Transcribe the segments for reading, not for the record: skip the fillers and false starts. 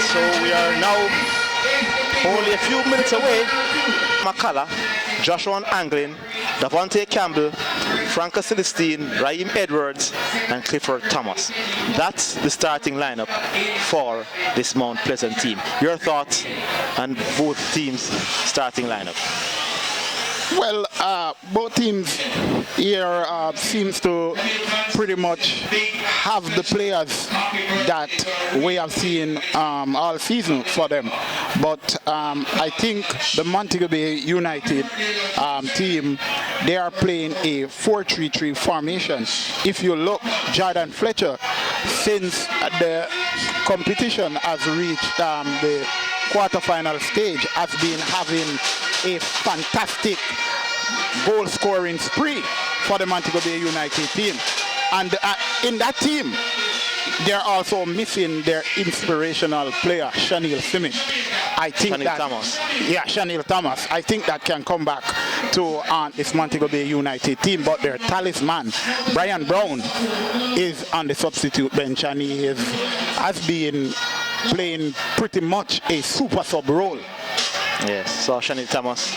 So we are now only a few minutes away. McCullough, Joshua Anglin, Davante Campbell, Franca Celestine, Raheem Edwards, and Clifford Thomas. That's the starting lineup for this Mount Pleasant team. Your thoughts on both teams' starting lineup? Well, both teams here seems to pretty much have the players that we have seen all season for them. But I think the Montego Bay United team, they are playing a 4-3-3 formation. If you look, Jordan Fletcher, since the competition has reached the quarterfinal stage, has been having a fantastic goal scoring spree for the Montego Bay United team. And in that team, they're also missing their inspirational player, Chanel Simic. I think Chanel Thomas. I think that can come back to this Montego Bay United team, but their talisman, Brian Brown, is on the substitute bench, and he has been playing pretty much a super sub role. Yes, so Chanel Thomas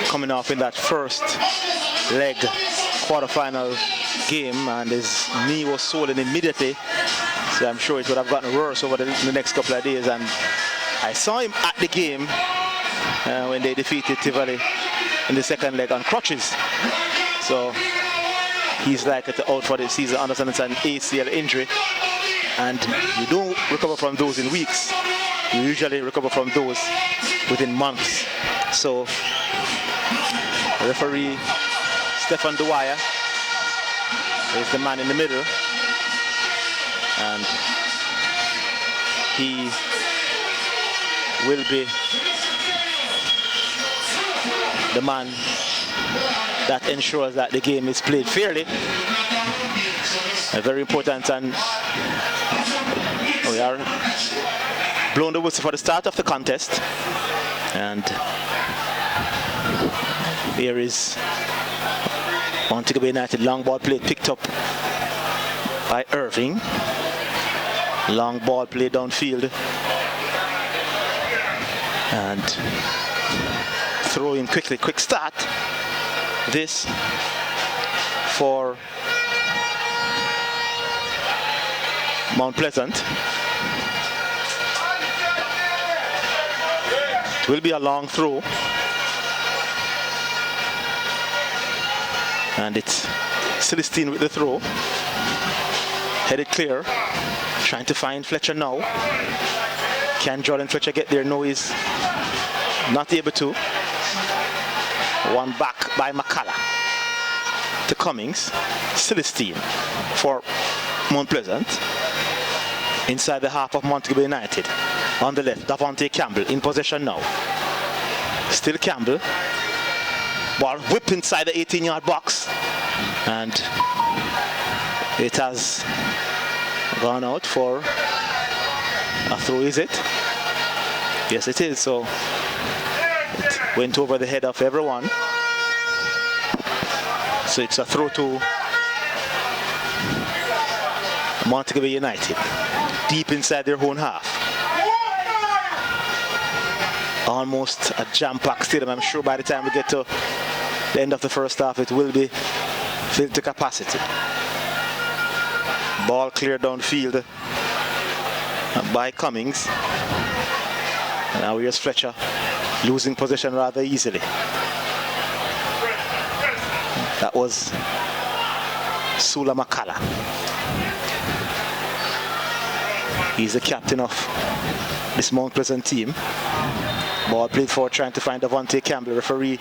coming off in that first leg quarterfinal game, and his knee was swollen immediately. So I'm sure it would have gotten worse over the next couple of days. And I saw him at the game when they defeated Tivoli in the second leg on crutches. So he's likely to out for the season. Understand it's an ACL injury, and you don't recover from those in weeks. You usually recover from those within months. So referee Stefan Dwyer is the man in the middle, and he will be the man that ensures that the game is played fairly. Very important, and we are blowing the whistle for the start of the contest. And here is Montego Bay United. Long ball play picked up by Irving. Long ball play downfield. And throw in quickly. Quick start. This for Mount Pleasant. It will be a long throw. And it's Celestine with the throw. Headed clear. Trying to find Fletcher now. Can Jordan Fletcher get there? No, he's not able to. One back by McCullough to Cummings. Celestine for Mount Pleasant. Inside the half of Montego Bay United. On the left, Davante Campbell in possession now. Still Campbell. Ball whipped inside the 18-yard box. And it has gone out for a throw, is it? Yes, it is. So it went over the head of everyone. So it's a throw to Montego Bay United. Deep inside their own half. Almost a jam-packed stadium. I'm sure by the time we get to the end of the first half, it will be filled to capacity. Ball cleared downfield by Cummings. Now here's Fletcher losing possession rather easily. That was Sula McCullough. He's the captain of this Mount Pleasant team. Ball played for, trying to find Davante Campbell. Referee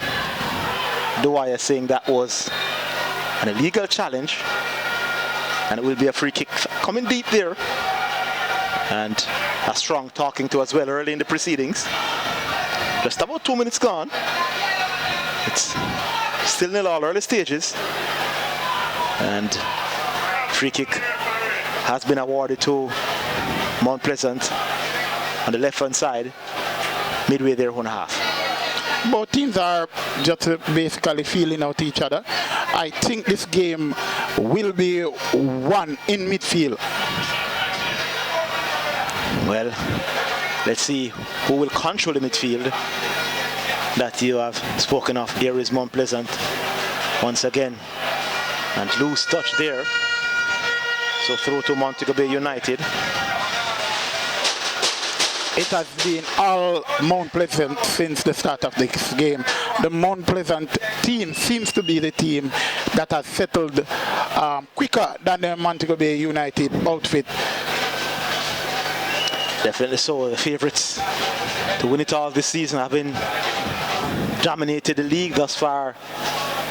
Dwyer saying that was an illegal challenge, and it will be a free kick. Coming deep there, and a strong talking to as well early in the proceedings. Just about 2 minutes gone. It's still 0-0 early stages, and free kick has been awarded to Mount Pleasant on the left-hand side, midway their own half. Both teams are just basically feeling out each other. I think this game will be won in midfield. Well, Let's see who will control the midfield that you have spoken of. Here is Mount Pleasant once again, and loose touch there. So through to Montego Bay United. It has been all Mount Pleasant since the start of this game. The Mount Pleasant team seems to be the team that has settled quicker than the Montego Bay United outfit. Definitely so. The favourites to win it all this season have been dominated the league thus far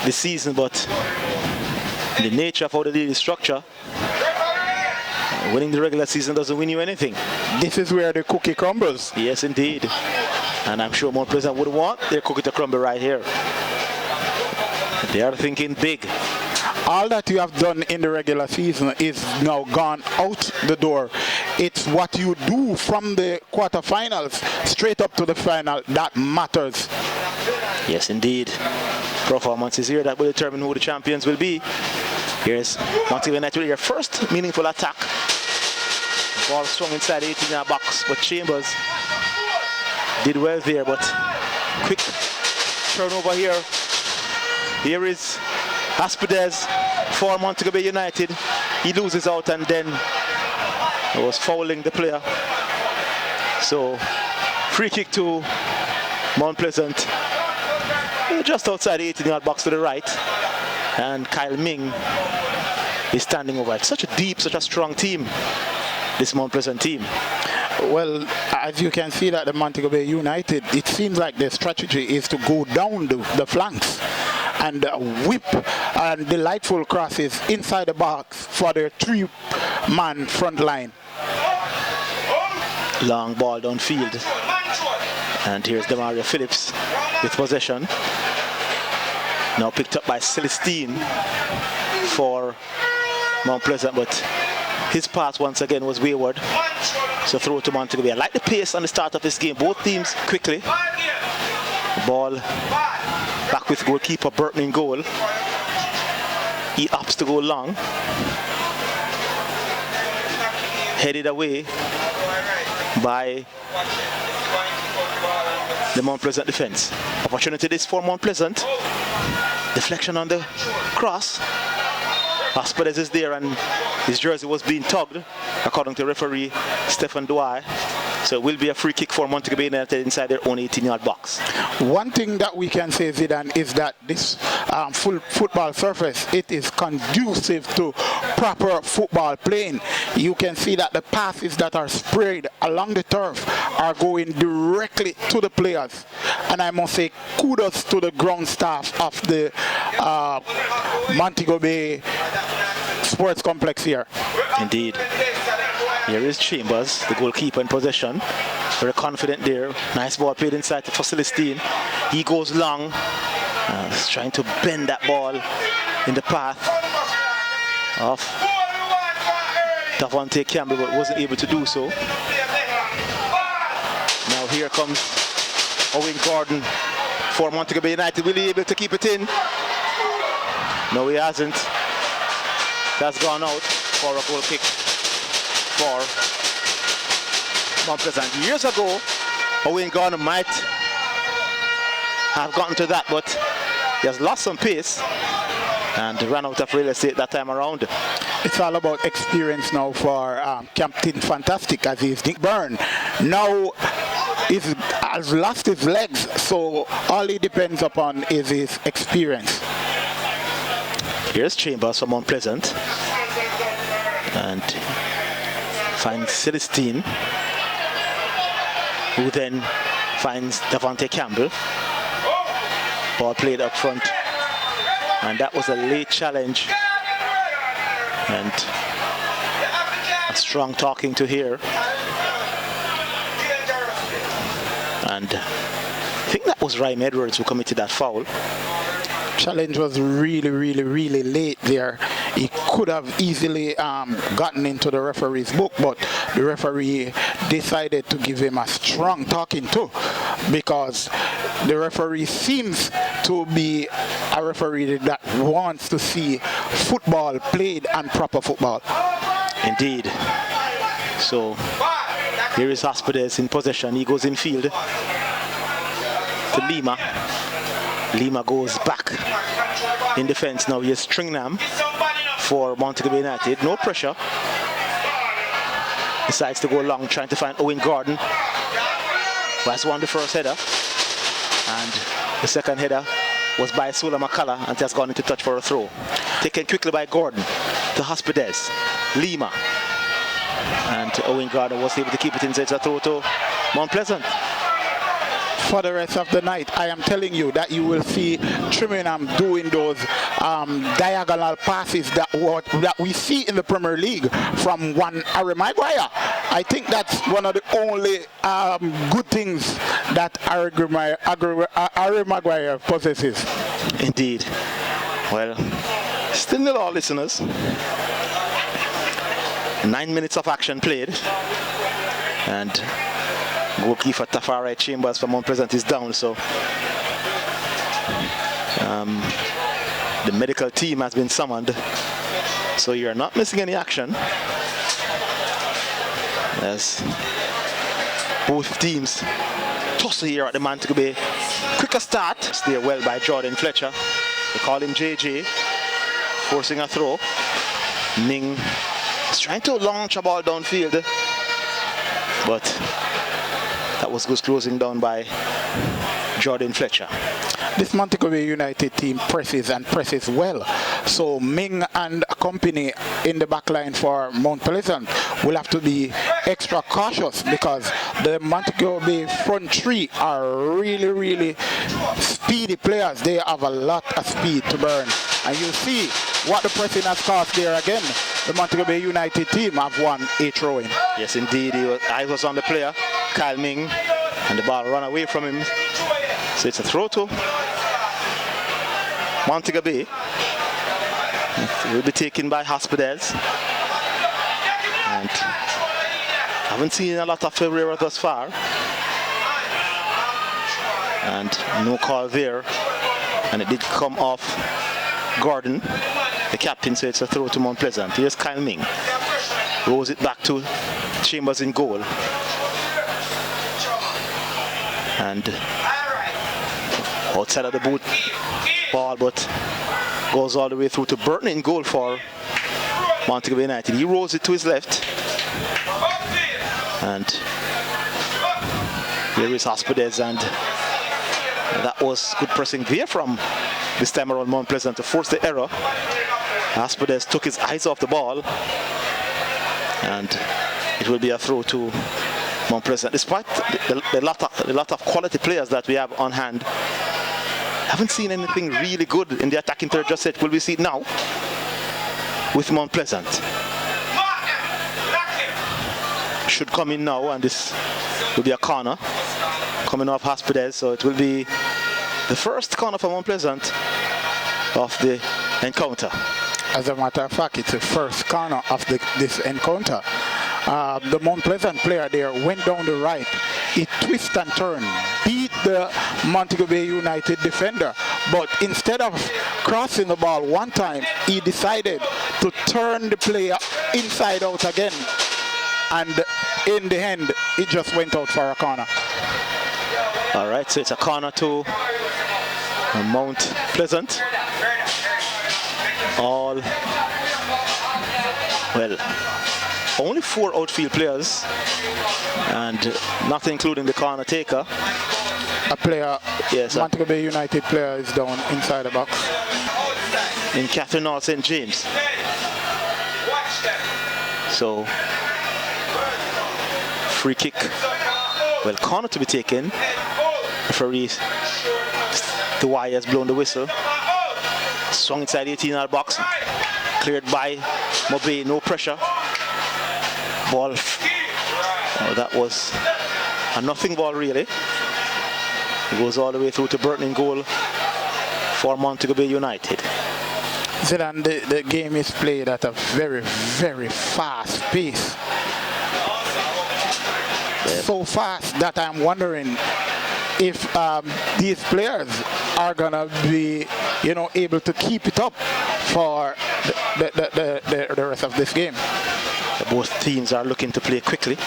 this season, but the nature of how the league is structured, winning the regular season doesn't win you anything. This is where the cookie crumbles. Yes, indeed. And I'm sure Mount Pleasant would want their cookie to crumble right here. They are thinking big. All that you have done in the regular season is now gone out the door. It's what you do from the quarterfinals straight up to the final that matters. Yes, indeed. Performance is here that will determine who the champions will be. Here's Montego United with their first meaningful attack. Ball swung inside the 18-yard box, but Chambers did well there, but quick turnover here. Here is Aspidez for Montego Bay United. He loses out and then was fouling the player. So free kick to Mount Pleasant, just outside the 18-yard box to the right. And Kyle Ming is standing over it. Such a deep, such a strong team, this Mount Pleasant team. Well, as you can see that the Montego Bay United, it seems like their strategy is to go down the flanks and whip and delightful crosses inside the box for their three-man front line. Long ball downfield. And here's Demario Phillips with possession. Now picked up by Celestine for Mount Pleasant, but his pass once again was wayward. So throw to Montego Bay. I like the pace on the start of this game. Both teams quickly. The ball back with goalkeeper Burton in goal. He opts to go long. Headed away by the Mount Pleasant defense. Opportunity this for Mount Pleasant. Deflection on the cross. Aspidez is there and his jersey was being tugged, according to referee Stephen Dwyer. So it will be a free kick for Montego Bay United inside their own 18-yard box. One thing that we can say, Zidane, is that this full football surface, it is conducive to proper football playing. You can see that the passes that are sprayed along the turf are going directly to the players. And I must say kudos to the ground staff of the Montego Bay Sports Complex here. Indeed. Here is Chambers, the goalkeeper in possession. Very confident there. Nice ball played inside for Celestine. He goes long. He's trying to bend that ball in the path of Davante Campbell, but wasn't able to do so. Now here comes Owen Gordon for Montego Bay United. Will he be able to keep it in? No, he hasn't. That's gone out for a goal kick for Mount Pleasant. Years ago, Owen Gordon might have gotten to that, but he has lost some pace and ran out of real estate that time around. It's all about experience now for Captain Fantastic, as is Nick Byrne. Now he has lost his legs, so all he depends upon is his experience. Here's Chambers from Mount Pleasant and finds Celestine, who then finds Davante Campbell. Ball played up front, and that was a late challenge and a strong talking to here. And I think that was Ryan Edwards who committed that foul. Challenge was really late there. He could have easily gotten into the referee's book, but the referee decided to give him a strong talking to, because the referee seems to be a referee that wants to see football played and proper football. Indeed. So Here is Hospitals in possession. He goes in field to Lima. Lima goes back in defense. Now here's Stringham for Montego United. No pressure. Decides to go long, trying to find Owen Gordon, who has won the first header. And the second header was by Sula McCullough and has gone into touch for a throw. Taken quickly by Gordon to Hospitals. Lima. And Owen Gordon was able to keep it inside. It's a throw to Mount Pleasant. For the rest of the night, I am telling you that you will see Trimmingham doing those diagonal passes that we see in the Premier League from one Harry Maguire. I think that's one of the only good things that Harry Maguire possesses. Indeed. Well, still nil all, listeners. 9 minutes of action played, and goalkeeper Tafari Chambers from Mount Pleasant is down, so the medical team has been summoned, so you're not missing any action as both teams tussle here at the Montego Bay. Quicker start, steered well by Jordan Fletcher. They call him JJ, forcing a throw. Ming is trying to launch a ball downfield, but that was good closing down by Jordan Fletcher. This Montego Bay United team presses and presses well. So Ming and company in the back line for Mount Pleasant will have to be extra cautious because the Montego Bay front three are really speedy players. They have a lot of speed to burn. And you see what the pressing has cost there again. The Montego Bay United team have won a throw-in. Yes, indeed. I was on the player, Kyle Ming, and the ball ran away from him. So it's a throw to Montego Bay. It will be taken by Hospitals. And haven't seen a lot of Ferreira thus far. And no call there. And it did come off Gordon, the captain, so it's a throw to Mount Pleasant. Here's Kyle Ming. Rolls it back to Chambers in goal. And outside of the boot ball, but goes all the way through to Burton in goal for Montego Bay United. He rolls it to his left. And here is Hospitals, and that was good pressing there from this time around Mount Pleasant to force the error. Hospitals took his eyes off the ball, and it will be a throw to Mount Pleasant. Despite the lot of quality players that we have on hand, haven't seen anything really good in the attacking third just yet. Will we see it now with Mount Pleasant? Should come in now, and this will be a corner coming off Hospitals, so it will be the first corner for Mount Pleasant of the encounter. As a matter of fact, it's the first corner of this encounter. The Mount Pleasant player there went down the right. He twisted and turned, beat the Montego Bay United defender. But instead of crossing the ball one time, he decided to turn the player inside out again. And in the end, it just went out for a corner. All right, so it's a corner to Mount Pleasant. Only 4 outfield players, and not including the corner taker. A player, yes, Montego Bay United player is down inside the box. In Catherine North St. James. So, free kick. Well, corner to be taken. Referee, the wire has blown the whistle. Swung inside the 18-yard box. Cleared by Mobay, no pressure. Ball. Oh, that was a nothing ball, really. It goes all the way through to Burton in goal for Montego Bay United. Zealand, the game is played at a very fast pace. So fast that I'm wondering if these players are gonna be, able to keep it up for the rest of this game. Both teams are looking to play quickly.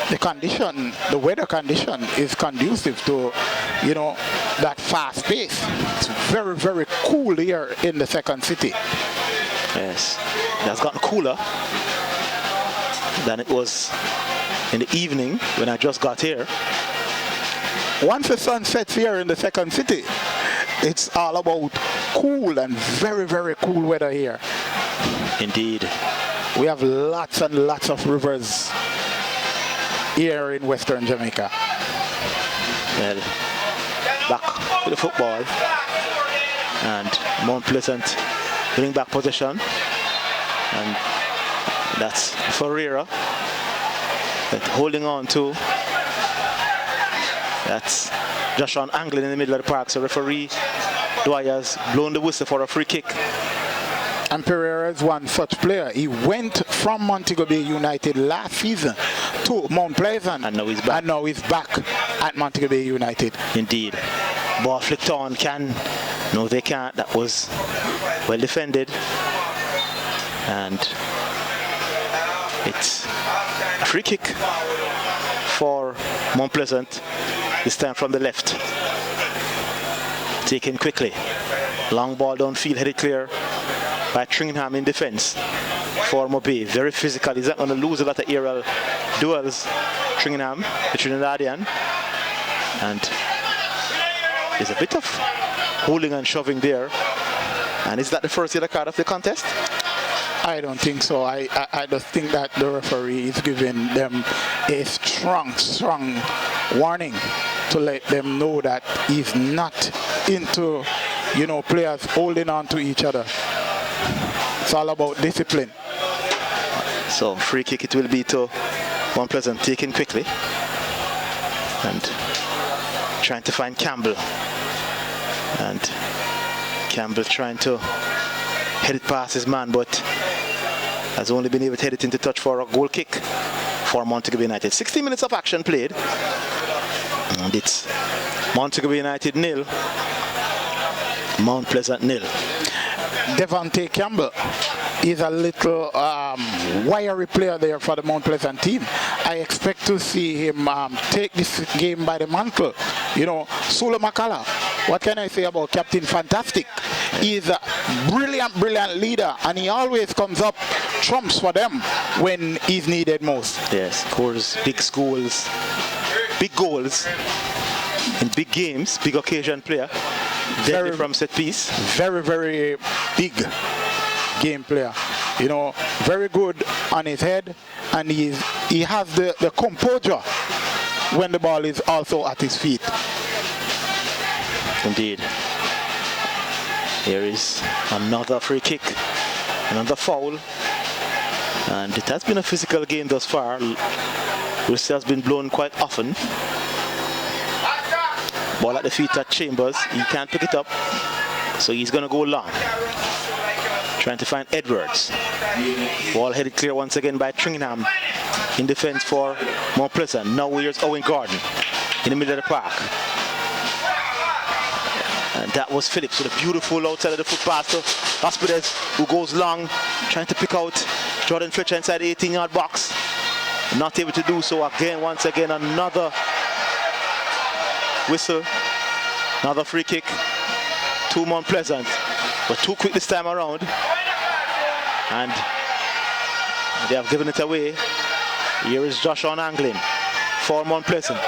the weather condition is conducive to, that fast pace. It's very, very cool here in the second city. Yes, it has gotten cooler than it was in the evening when I just got here. Once the sun sets here in the second city, it's all about cool and very, very cool weather here. Indeed. We have lots and lots of rivers here in Western Jamaica. Well, back to the football, and Mount Pleasant bring back possession, and that's Ferreira that holding on to. That's Joshua Anglin in the middle of the park. So referee Dwyer's blown the whistle for a free kick. And Pereira is one such player. He went from Montego Bay United last season to Mount Pleasant. And now he's back. At Montego Bay United. Indeed. Ball flicked on. No, they can't. That was well defended. And it's a free kick for Mount Pleasant. This time from the left. Taken quickly. Long ball downfield, headed clear by Tringham in defense for Mobe. Very physical. He's not going to lose a lot of aerial duels. Tringham, the Trinidadian. And there's a bit of holding and shoving there. And is that the first yellow card of the contest? I don't think so. I just think that the referee is giving them a strong warning to let them know that he's not into, players holding on to each other. It's all about discipline. So free kick it will be to Mount Pleasant, taken quickly. And trying to find Campbell. And Campbell trying to head it past his man, but has only been able to head it into touch for a goal kick for Montego Bay United. 60 minutes of action played. And it's Montego Bay United 0, Mount Pleasant 0. Devontae Campbell is a little wiry player there for the Mount Pleasant team. I expect to see him take this game by the mantle. Sula Makala, what can I say about Captain Fantastic? He's a brilliant leader, and he always comes up trumps for them when he's needed most. Yes, scores big goals, big goals in big games, big occasion player. Deadly from set piece. Very, very big game player. Very good on his head, and he has the composure when the ball is also at his feet. Indeed. Here is another free kick, another foul, and it has been a physical game thus far. Whistle has been blown quite often. Ball at the feet at Chambers. He can't pick it up, so he's going to go long. Trying to find Edwards. Ball headed clear once again by Tringham in defense for Mount Pleasant. Now here's Owen Gordon in the middle of the park. And that was Phillips with a beautiful outside of the foot pass to Hospides, who goes long, trying to pick out Jordan Fletcher inside the 18-yard box. Not able to do so again. Once again, another whistle, another free kick to Mount Pleasant, but too quick this time around, and they have given it away. Here is Joshua Anglin for Mount Pleasant,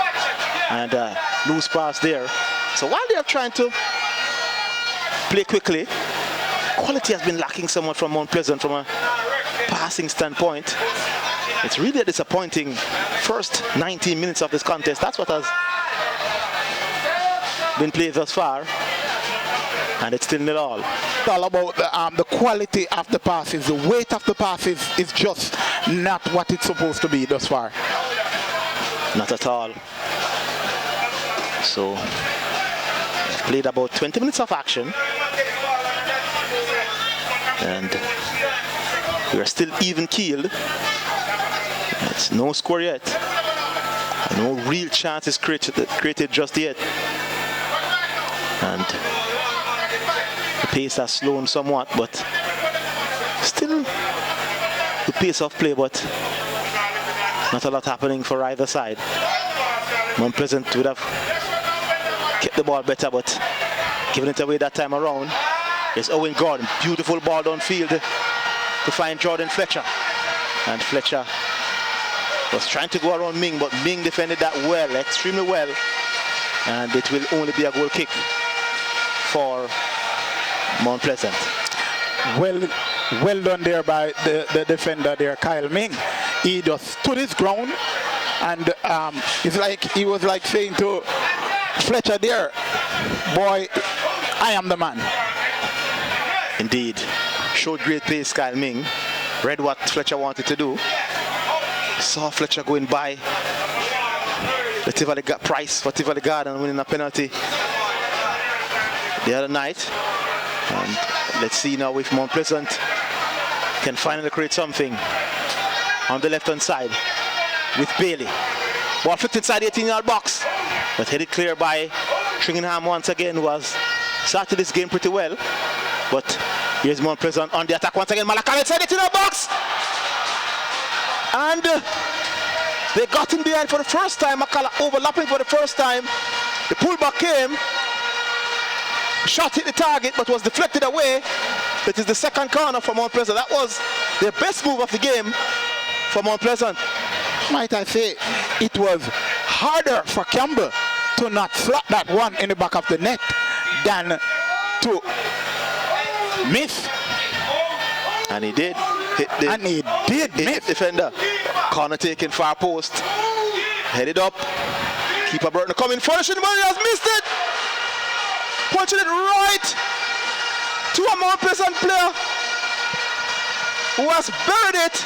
and loose pass there. So while they are trying to play quickly, quality has been lacking somewhat from Mount Pleasant from a passing standpoint. It's really a disappointing first 19 minutes of this contest. That's what has been played thus far, and it's still 0-0. It's all about the quality of the passes. The weight of the passes is just not what it's supposed to be thus far. Not at all. So played about 20 minutes of action, and we are still even keeled. It's no score yet. No real chances created just yet. And the pace has slowed somewhat, but still the pace of play, but Not a lot happening for either side. Mount Pleasant would have kept the ball better, but giving it away that time around. It's Owen Gordon. Beautiful ball downfield to find Jordan Fletcher. And Fletcher was trying to go around Ming, but Ming defended that well, extremely well. And it will only be a goal kick for Mount Pleasant. Well done there by the defender there, Kyle Ming. He just stood his ground, and it's like he was like saying to Fletcher there, boy, I am the man. Indeed. Showed great pace, Kyle Ming. Read what Fletcher wanted to do. Saw Fletcher going by the Tivoli Price for Tivoli Garden, winning a penalty the other night. And let's see now if Mount Pleasant can finally create something on the left-hand side with Bailey. Ball flipped inside the 18-yard box, but headed clear by Stringham once again, who has started this game pretty well. But here's Mount Pleasant on the attack once again. Malakal inside the 18-yard box, and they got him behind for the first time. Makala overlapping for the first time. The pullback came. Shot hit the target, but was deflected away. It is the second corner for Mount Pleasant. That was their best move of the game for Mount Pleasant. Might I say, it was harder for Campbell to not slap that one in the back of the net than to miss. And he did. Hit miss. Defender. Corner taken, far post. Headed up. Keeper Burton coming forward. He has missed it. Punching it right to a Mount Pleasant player who has buried it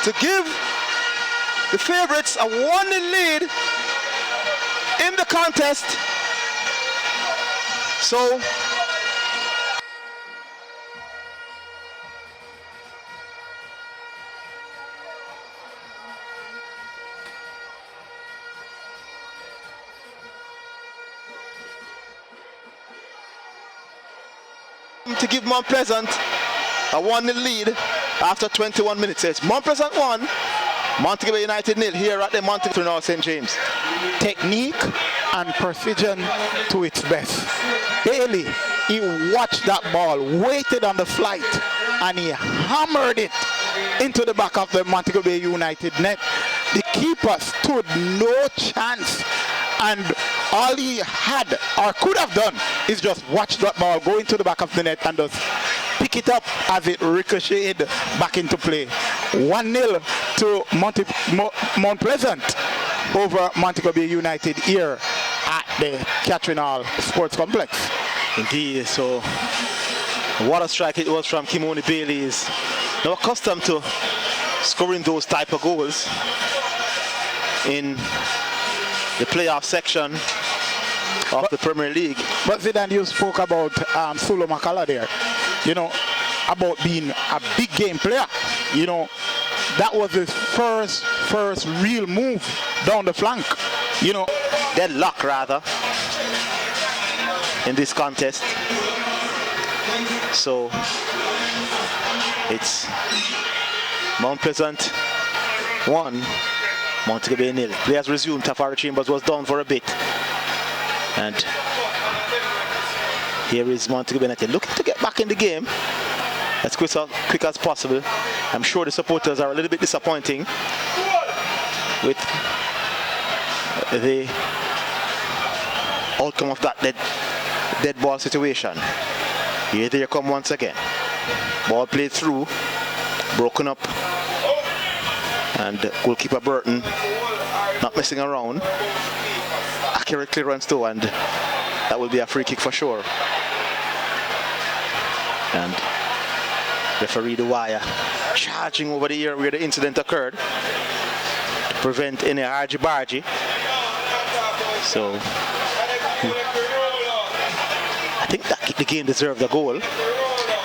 to give the favourites a 1-0 lead in the contest. So to give Mount Pleasant a 1-0 lead after 21 minutes. It's Mount Pleasant 1, Montego United 0 here at the Montego now St. James. Technique and precision to its best. Bailey, he watched that ball, waited on the flight, and he hammered it into the back of the Montego Bay United net. The keeper stood no chance, and all he had or could have done is just watch that ball go into the back of the net and just pick it up as it ricocheted back into play. 1-0 to Mount Pleasant over Montego Bay United here at the Catherine Hall Sports Complex. Indeed, so what a strike it was from Kimoni Bailey. Is now accustomed to scoring those type of goals in the playoff section of the Premier League. But Zidane, you spoke about Sulu Makala there, you know, about being a big game player. You know, that was his first real move down the flank. You know, deadlock rather in this contest. So it's Mount Pleasant 1, Montego Bay 0. Players resumed. Tafari Chambers was down for a bit. And here is Montego Bay United looking to get back in the game as quick as possible. I'm sure the supporters are a little bit disappointing with the outcome of that dead ball situation. Here they come once again. Ball played through, broken up, and goalkeeper Burton not messing around. Accurate clearance too, and that will be a free kick for sure. And referee the wire charging over the area where the incident occurred to prevent any argy-bargy. So I think that the game deserved a goal.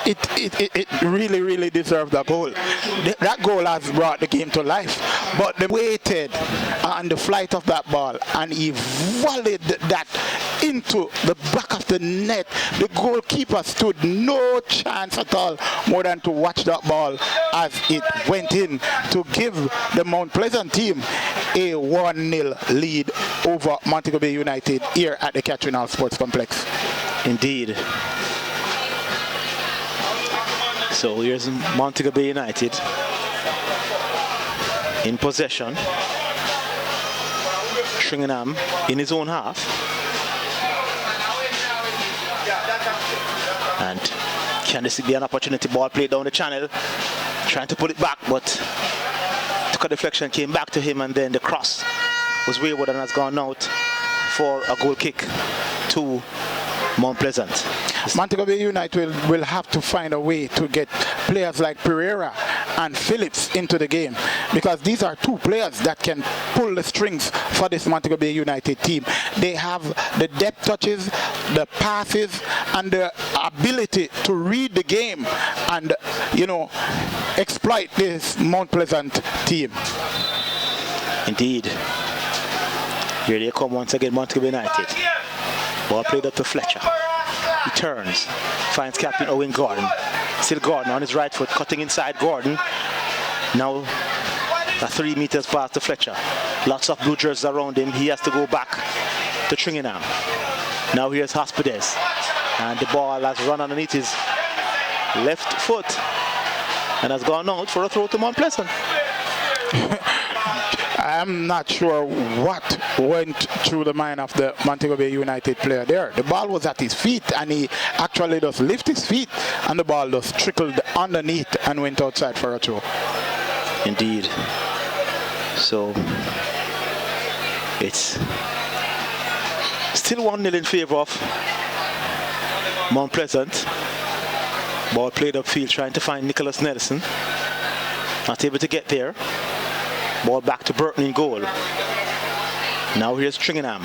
It really deserved a goal. That goal has brought the game to life. but they waited on the flight of that ball, and he volleyed that into the back of the net. The goalkeeper stood no chance at all more than to watch that ball as it went in to give the Mount Pleasant team a 1-0 lead over Montego Bay United here at the Catherine Hall Sports Complex. Indeed. So here's Montego Bay United in possession. Stringham in his own half. And can this be an opportunity? Ball played down the channel, trying to put it back, but took a deflection, came back to him, and then the cross was wayward and has gone out for a goal kick to Mount Pleasant. Montego Bay United will have to find a way to get players like Pereira and Phillips into the game, because these are two players that can pull the strings for this Montego Bay United team. They have the depth touches, the passes, and the ability to read the game and, you know, exploit this Mount Pleasant team. Indeed. Here they come once again, Montego Bay United. Ball played up to Fletcher. He turns, finds Captain Owen Gordon. Still Gordon on his right foot, cutting inside Gordon. Now 3 meters past to Fletcher. Lots of blue jerseys around him. He has to go back to Stringham. Now here's Hospides. And the ball has run underneath his left foot and has gone out for a throw to Mount Pleasant. I'm not sure what went through the mind of the Montego Bay United player there. The ball was at his feet, and he actually just lifted his feet, and the ball just trickled underneath and went outside for a throw. Indeed. So it's still 1-0 in favor of Mount Pleasant. Ball played upfield, trying to find Nicholas Nelson. Not able to get there. Ball back to Burton in goal. Now here's Stringham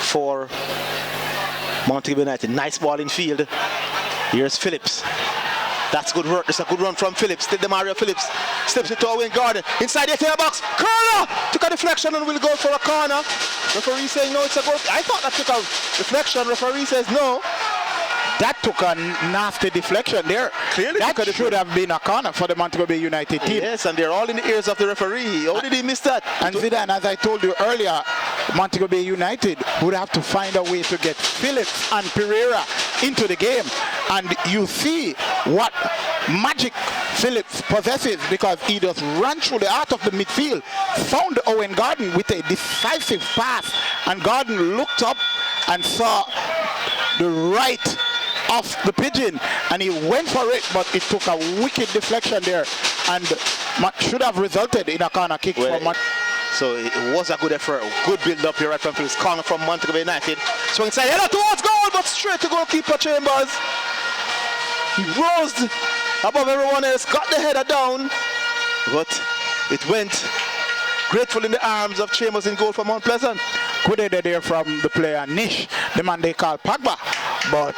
for Montego Bay United. Nice ball in field. Here's Phillips. That's good work. It's a good run from Phillips. Still the Mario Phillips. Slips it to Owen Gordon. Inside the 18 box. Corner! Took a deflection and will go for a corner. Referee saying no, it's a goal. I thought that took a deflection. Referee says no. That took a nasty deflection there. Clearly that should have been a corner for the Montego Bay United team. Yes, and they're all in the ears of the referee. How did he miss that? And Zidane, as I told you earlier, Montego Bay United would have to find a way to get Phillips and Pereira into the game. And you see what magic Phillips possesses, because he just ran through the heart of the midfield, found Owen Gordon with a decisive pass, and Gordon looked up and saw the right of the pigeon, and he went for it, but it took a wicked deflection there, and should have resulted in a corner kick for So it was a good effort, good build up here right from Phillips. Corner from Montego Bay United. Swing inside, header towards goal, but straight to goalkeeper Chambers. He rose above everyone else, got the header down, but it went grateful in the arms of Chambers in goal for Mount Pleasant. Good header there from the player Nish, the man they call Pagba, but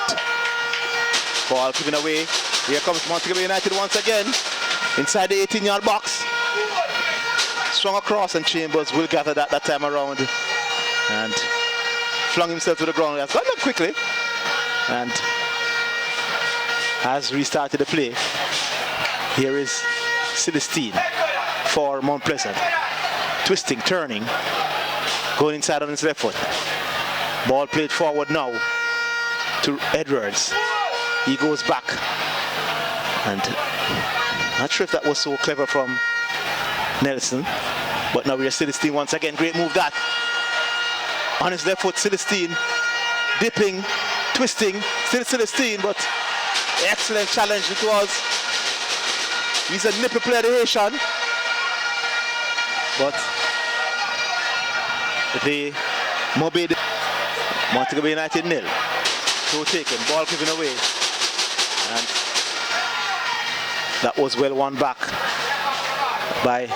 ball given away. Here comes Montego Bay United once again inside the 18-yard box. Swung across, and Chambers will gather that time around and flung himself to the ground. He has gone up quickly and has restarted the play. Here is Celestine for Mount Pleasant. Twisting, turning, going inside on his left foot. Ball played forward now to Edwards. He goes back, and not sure if that was so clever from Nelson, but now we are Celestine once again. Great move that. On his left foot, Celestine dipping, twisting, still Celestine, but excellent challenge it was. He's a nipple player, the Haitian, but the Montego Bay United 0. Throw taken, ball given away, and that was well won back by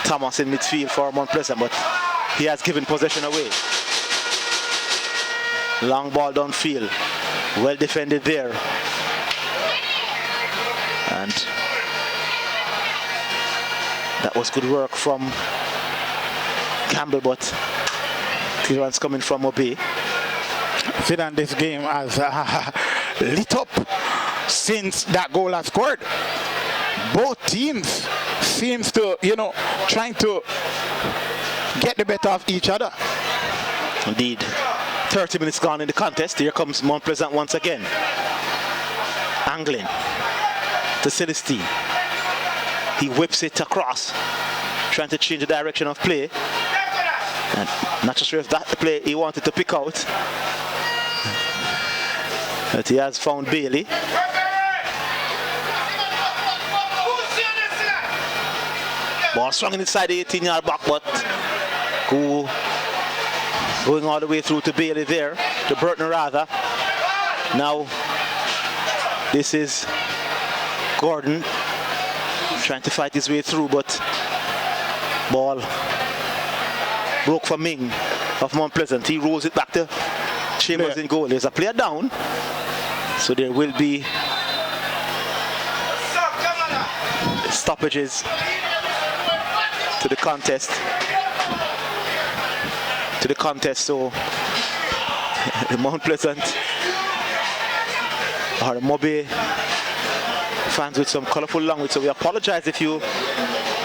Thomas in midfield for Mount Pleasant, but he has given possession away. Long ball downfield, well defended there, and That was good work from Campbell, but clearance coming from Obey. Zidane, this game has lit up since that goal has scored. Both teams seems to, trying to get the better of each other. Indeed. 30 minutes gone in the contest. Here comes Mount Pleasant once again. Angling to Celestine. He whips it across, trying to change the direction of play. And not sure if that's the play he wanted to pick out. But he has found Bailey. Ball swung inside the 18-yard box, but going all the way through to Bailey there, to Burton rather. Now this is Gordon trying to fight his way through, but ball broke for Ming of Mount Pleasant. He rolls it back to Chambers in goal. There's a player down, so there will be stoppages to the contest. So the Mount Pleasant or Mobe fans with some colorful language, so we apologize if you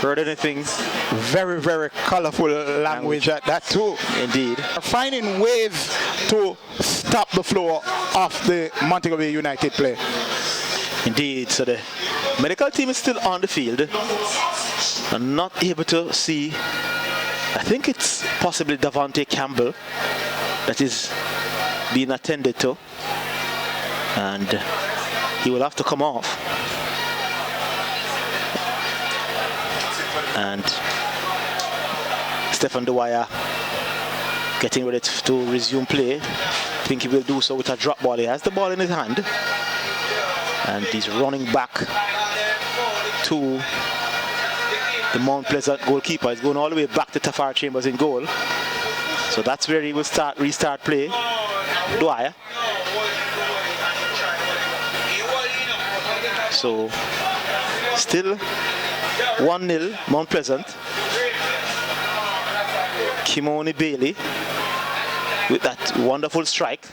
heard anything. Very, very colorful language at that too. Indeed. Finding ways to stop the flow of the Montego Bay United play. Indeed, so the medical team is still on the field. I'm not able to see, I think it's possibly Davante Campbell that is being attended to, and he will have to come off. And Stephen Dwyer getting ready to resume play. I think he will do so with a drop ball. He has the ball in his hand, and he's running back to the Mount Pleasant goalkeeper. He's going all the way back to Tafar Chambers in goal. So that's where he will restart play. Dwyer. So still 1-0 Mount Pleasant. Kimoni Bailey with that wonderful strike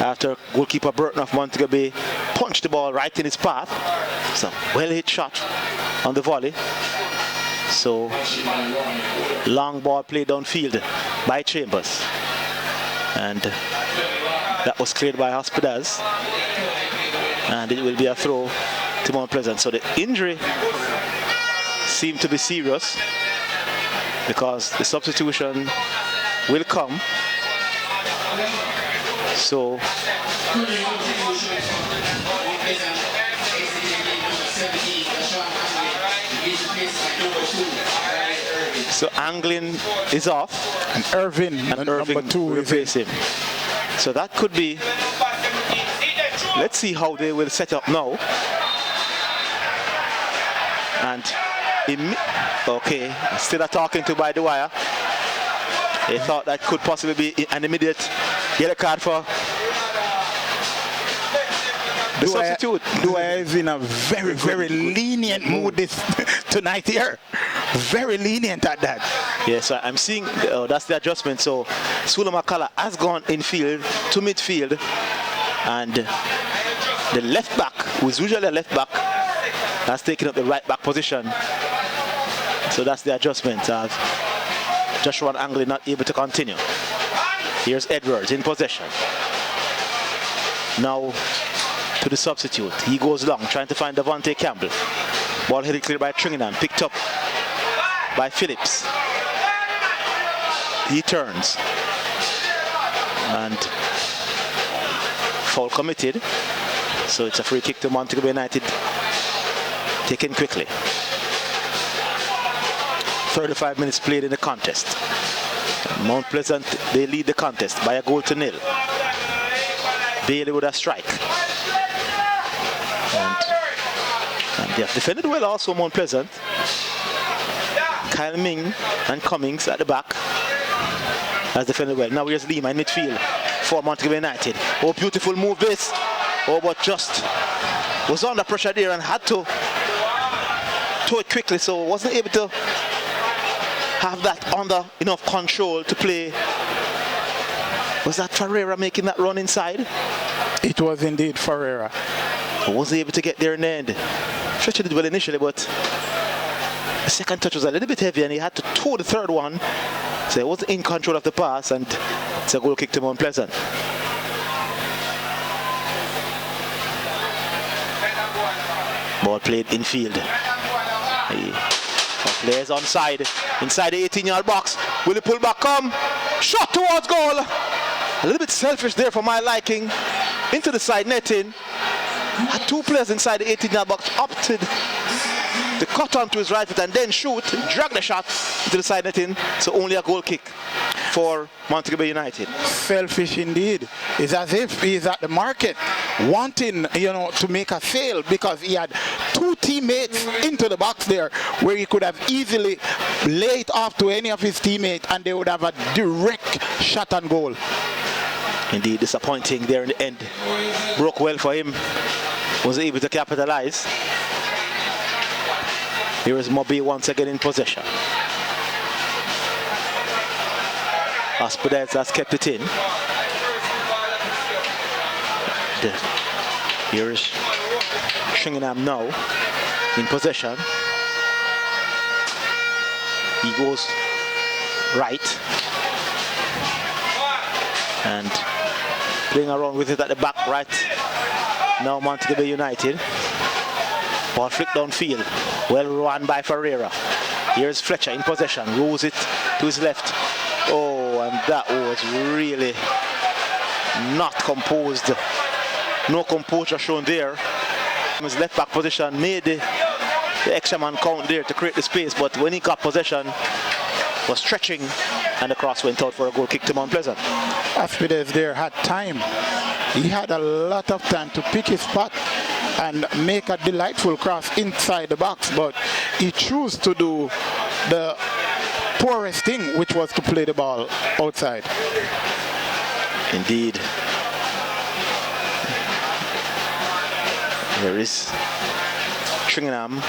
after goalkeeper Burton of Montego Bay punched the ball right in his path. It's a well-hit shot on the volley. So long ball played downfield by Chambers, and that was cleared by Hospitals, and it will be a throw to Mount Pleasant. So the injury seemed to be serious because the substitution will come. So Anglin is off, and Irvin number 2 replace him. So that could be. Let's see how they will set up now. And okay, still a talking to by Dwyer. They thought that could possibly be an immediate yellow card for the substitute. Dwyer is in a very, very lenient mood tonight here. Very lenient at that. Yes, so I'm seeing that's the adjustment. So Sula Makala has gone infield to midfield, and the left back, who is usually a left back, has taken up the right back position. So that's the adjustment. Joshua Anglin not able to continue. Here's Edwards in possession. Now to the substitute. He goes long, trying to find Davante Campbell. Ball headed clear by Trinidad, picked up by Phillips. He turns, and foul committed. So it's a free kick to Montego Bay United, taken quickly. 35 minutes played in the contest. Mount Pleasant, they lead the contest by a 1-0. Bailey with a strike. And they have defended well also, Mount Pleasant. Kyle Ming and Cummings at the back has defended well. Now here's Lima in midfield for Montego Bay United. Oh, beautiful move this. Oh, but just was under pressure there and had to to it quickly, so wasn't able to have that under enough control to play. Was that Ferreira making that run inside? It was indeed Ferreira. Wasn't able to get there in the end. Fletcher did well initially, but the second touch was a little bit heavy and he had to toe the third one. So he wasn't in control of the pass, and it's a goal kick to Mount Pleasant. Ball played infield. Players onside, inside the 18-yard box. Will the pullback come? Shot towards goal. A little bit selfish there for my liking. Into the side netting. Had two players inside the 18-yard box, opted to cut onto his right foot and then shoot, drag the shot into the side netting. So only a goal kick for Montego Bay United. Selfish indeed. It's as if he's at the market wanting, to make a sale, because he had two teammates into the box there where he could have easily laid it off to any of his teammates and they would have a direct shot on goal. Indeed, disappointing there in the end. Broke well for him. Was able to capitalize. Here is Moby once again in possession. Aspedez has kept it in. Here is Stringham now in possession. He goes right and playing around with it at the back right. Now Montego Bay United. Ball flicked downfield. Well run by Ferreira. Here's Fletcher in possession. Rolls it to his left. Oh, and that was really not composed. No composure shown there. His left back position made the extra man count there to create the space, but when he got possession, was stretching and the cross went out for a goal kick to Mount Pleasant. Aspedez there had time. He had a lot of time to pick his spot and make a delightful cross inside the box, but he chose to do the poorest thing, which was to play the ball outside. Indeed. There is Stringham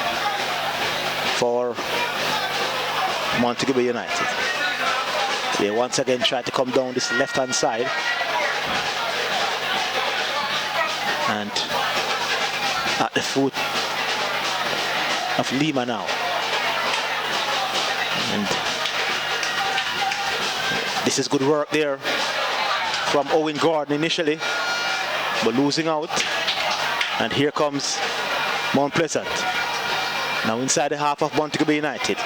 for Montego Bay United. They once again try to come down this left-hand side. And at the foot of Lima now. And this is good work there from Owen Gordon initially, but losing out. And here comes Mount Pleasant. Now inside the half of Montego Bay United.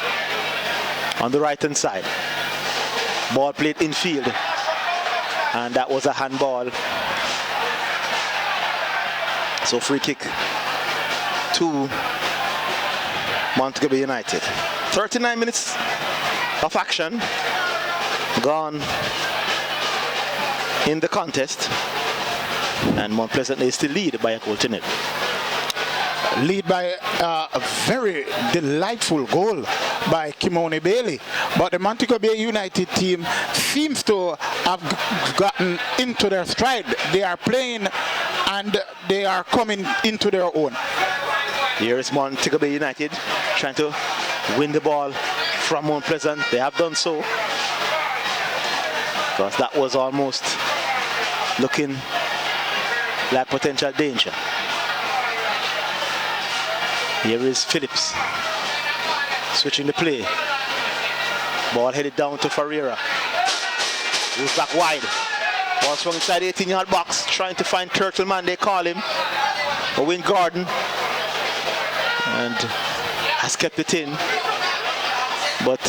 On the right hand side. Ball played infield. And that was a handball. So free kick to Montego Bay United. 39 minutes of action gone in the contest. And Mount Pleasant is still lead by a goal to nil. Lead by a very delightful goal by Kimone Bailey. But the Montego Bay United team seems to have gotten into their stride. They are playing and they are coming into their own. Here is Montego Bay United trying to win the ball from Mount Pleasant. They have done so, because that was almost looking like potential danger. Here is Phillips switching the play. Ball headed down to Ferreira. Goes back wide. Ball swung inside the 18-yard box, trying to find Turtle Man, they call him. Owen Gordon. And has kept it in, but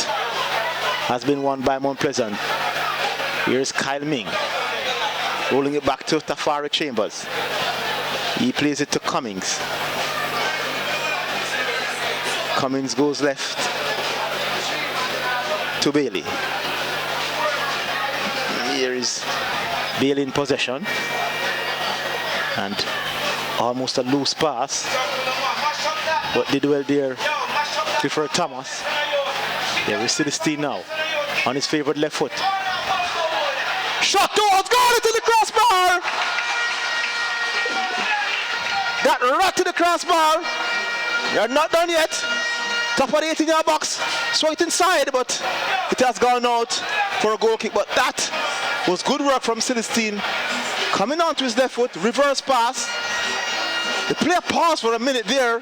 has been won by Mount Pleasant. Here's Kyle Ming. Rolling it back to Tafari Chambers. He plays it to Cummings. Cummings goes left to Bailey. Here is Bailey in possession. And almost a loose pass. But did well there, Clifford Thomas. There is Celestine now on his favorite left foot. Shot towards goal into the crossbar. Got right to the crossbar. You're not done yet. Top of the 18-yard box. So it inside, but it has gone out for a goal kick. But that was good work from Celestine. Coming on to his left foot, reverse pass. The player paused for a minute there,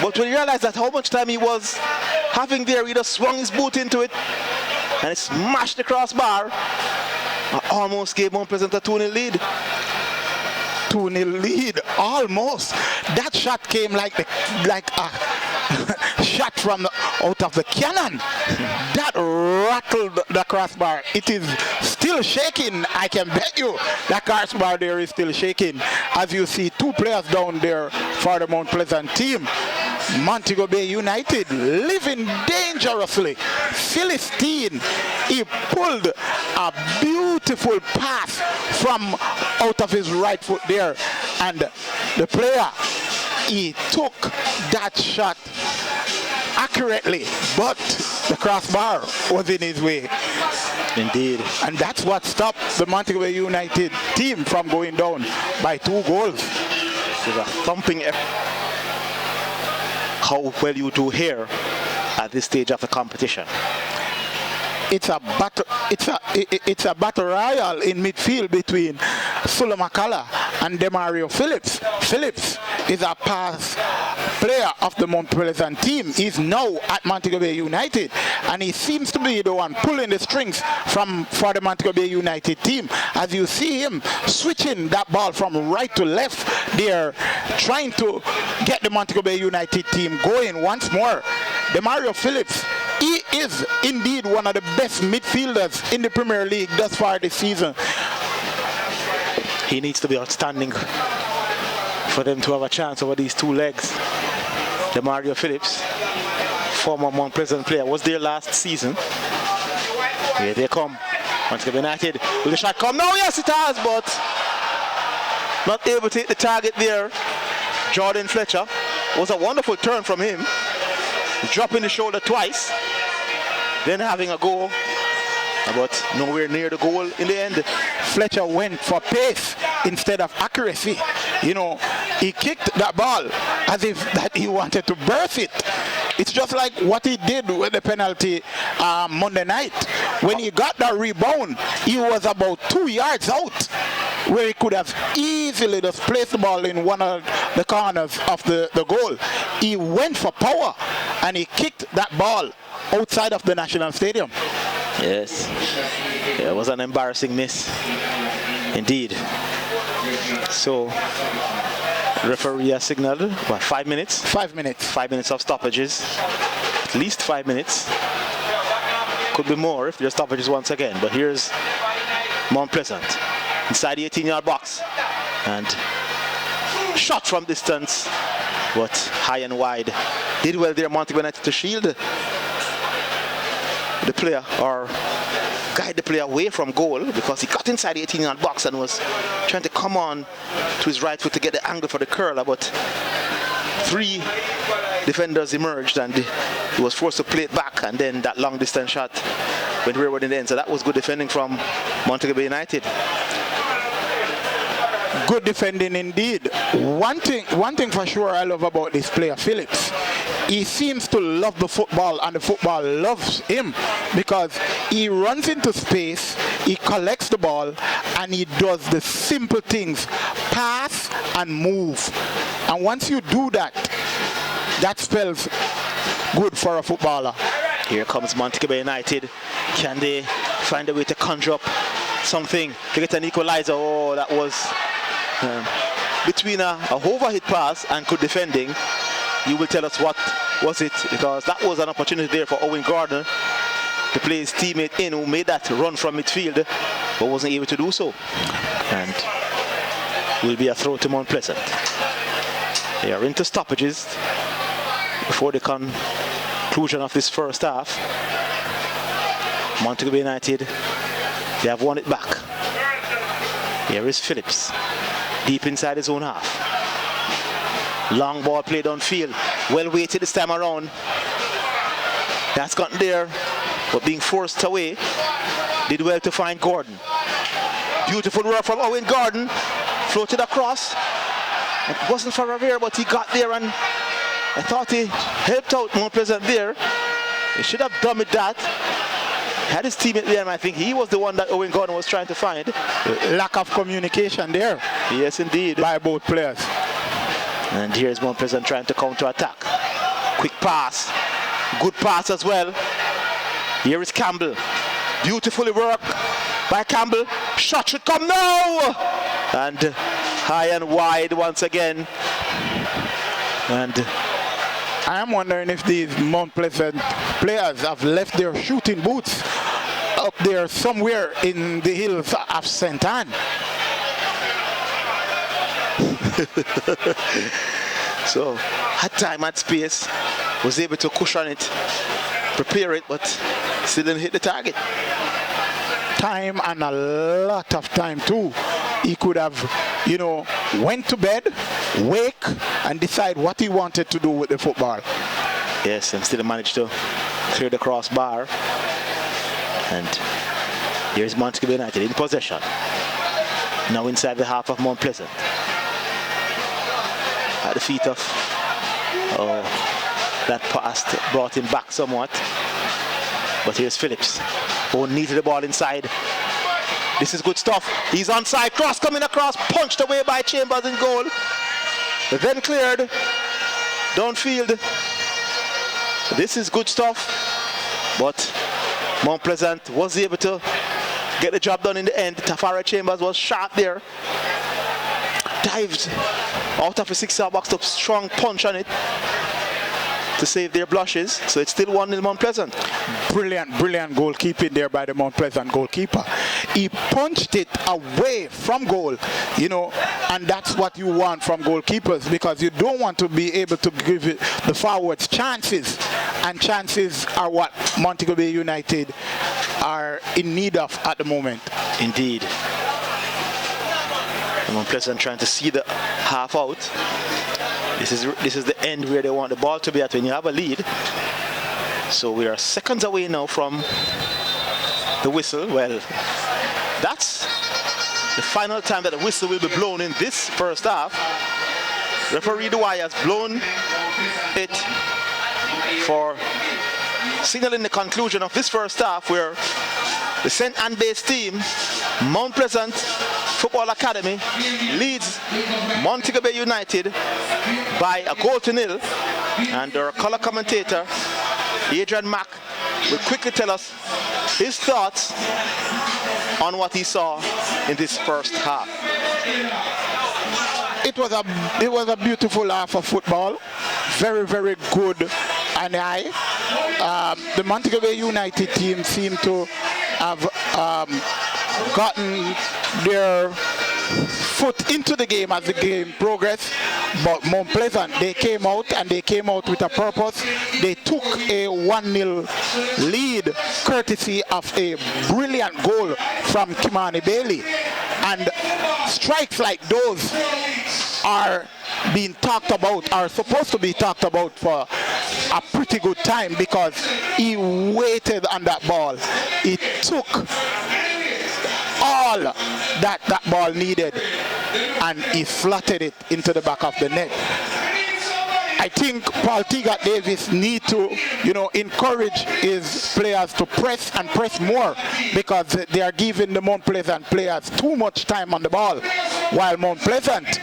but when he realized that how much time he was having there, he just swung his boot into it and it smashed the crossbar. Almost gave Mount Pleasant a 2-0 lead. 2-0 lead, almost. That shot came like a shot from out of the cannon. That rattled the crossbar. It is still shaking. I can bet you that crossbar there is still shaking. As you see, 2 players down there for the Mount Pleasant team. Montego Bay United living dangerously. Celestine, he pulled a beautiful pass from out of his right foot there, and the player, he took that shot accurately, but the crossbar was in his way. Indeed. And that's what stopped the Montego Bay United team from going down by 2 goals. It was a thumping effort. How well you do here at this stage of the competition? It's a battle royal in midfield between Sula Makala and Demario Phillips. Phillips is a past player of the Mount Pleasant team. He's now at Montego Bay United, and he seems to be the one pulling the strings for the Montego Bay United team. As you see him switching that ball from right to left, they're trying to get the Montego Bay United team going once more. Demario Phillips, he is indeed one of the best midfielders in the Premier League thus far this season. He needs to be outstanding for them to have a chance over these 2 legs. Demario Phillips, former Mount Pleasant player, was there last season. Here they come. Montego United. Will the shot come? No, yes it has, but not able to hit the target there. Jordan Fletcher. Was a wonderful turn from him. Dropping the shoulder twice, then having a goal, but nowhere near the goal in the end. Fletcher went for pace instead of accuracy. You know, he kicked that ball as if that he wanted to burst it. It's just like what he did with the penalty Monday night. When he got that rebound, he was about 2 yards out, where he could have easily just placed the ball in one of the corners of the goal. He went for power and he kicked that ball outside of the National Stadium. Yes, it was an embarrassing miss indeed. So referee has signaled what, 5 minutes? 5 minutes. 5 minutes of stoppages. At least 5 minutes. Could be more if there's stoppages once again. But here's Mount Pleasant inside the 18-yard box, and shot from distance, but high and wide. Did well there, Montego United, to shield the player, or guide the player away from goal, because he got inside the 18-yard box and was trying to come on to his right foot to get the angle for the curler, but 3 defenders emerged and he was forced to play it back, and then that long distance shot went rearward in the end. So that was good defending from Montego Bay United. Good defending indeed. One thing for sure I love about this player, Phillips. He seems to love the football, and the football loves him, because he runs into space, he collects the ball, and he does the simple things: pass and move. And once you do that, that spells good for a footballer. Here comes Montego Bay United. Can they find a way to conjure up something to get an equalizer? Oh, that was between a overhit pass and good defending. You will tell us what was it, because that was an opportunity there for Owen Gardner to play his teammate in, who made that run from midfield but wasn't able to do so. And will be a throw to Mount Pleasant. They are into stoppages before the conclusion of this first half. Montego Bay United, they have won it back. Here is Phillips, deep inside his own half. Long ball played on field, well weighted this time around. That's gotten there, but being forced away. Did well to find Gordon. Beautiful work from Owen Gordon. Floated across. It wasn't for Rivera, but he got there and I thought he helped out Mount Pleasant there. He should have done with that. Had his teammate there, and I think he was the one that Owen Gordon was trying to find. Lack of communication there. Yes, indeed. By both players. And here's Mount Pleasant trying to counter-attack. Quick pass. Good pass as well. Here is Campbell. Beautifully worked by Campbell. Shot should come now! And high and wide once again. And I am wondering if these Mount Pleasant players have left their shooting boots up there somewhere in the hills of St. Anne. So, had time, had space, was able to cushion it, prepare it, but still didn't hit the target. Time, and a lot of time too. He could have, went to bed, wake, and decide what he wanted to do with the football. Yes, and still managed to clear the crossbar. And here's Montego United in possession. Now inside the half of Mount Pleasant. At the feet of that pass brought him back somewhat. But here's Phillips. Who needed the ball inside. This is good stuff. He's onside. Cross coming across. Punched away by Chambers in goal. Then cleared. Downfield. This is good stuff. But Mount Pleasant was able to get the job done in the end. Tafara Chambers was sharp there. Dived out of a 6-yard box, took strong punch on it to save their blushes. So it's still 1-0 Mount Pleasant. Brilliant goalkeeping there by the Mount Pleasant goalkeeper. He punched it away from goal, and that's what you want from goalkeepers, because you don't want to be able to give the forwards chances, and chances are what Montego Bay United are in need of at the moment. Indeed. Mount Pleasant trying to see the half out. This is the end where they want the ball to be at when you have a lead. So we are seconds away now from the whistle. Well, that's the final time that the whistle will be blown in this first half. Referee Dwyer has blown it for signaling the conclusion of this first half, where the St. Anne-based team, Mount Pleasant Football Academy, leads Montego Bay United by 1-0. And our color commentator, Adrian Mack, will quickly tell us his thoughts on what he saw in this first half. It was a beautiful half of football. Very good and high. The Montego Bay United team seemed to have gotten their foot into the game as the game progressed, but Mount Pleasant, they came out with a purpose. They took a 1-0 lead courtesy of a brilliant goal from Kimani Bailey, and strikes like those are being talked about, are supposed to be talked about for a pretty good time, because he waited on that ball. It took all that ball needed, and he flattened it into the back of the net. I think Paul Teagat Davis need to, encourage his players to press and press more, because they are giving the Mount Pleasant players too much time on the ball. While Mount Pleasant,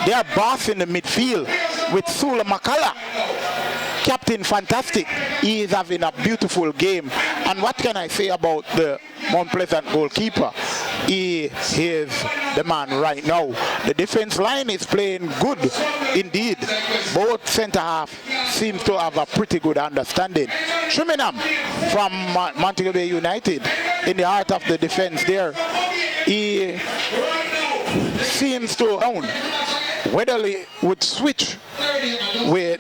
they are bossing the midfield with Sula Makala. Captain Fantastic, he is having a beautiful game. And what can I say about the Mount Pleasant goalkeeper? He is the man right now. The defense line is playing good indeed. Both centre half seem to have a pretty good understanding. Trimingham from Montego Bay United in the heart of the defense there. He seems to own. Weatherly would switch with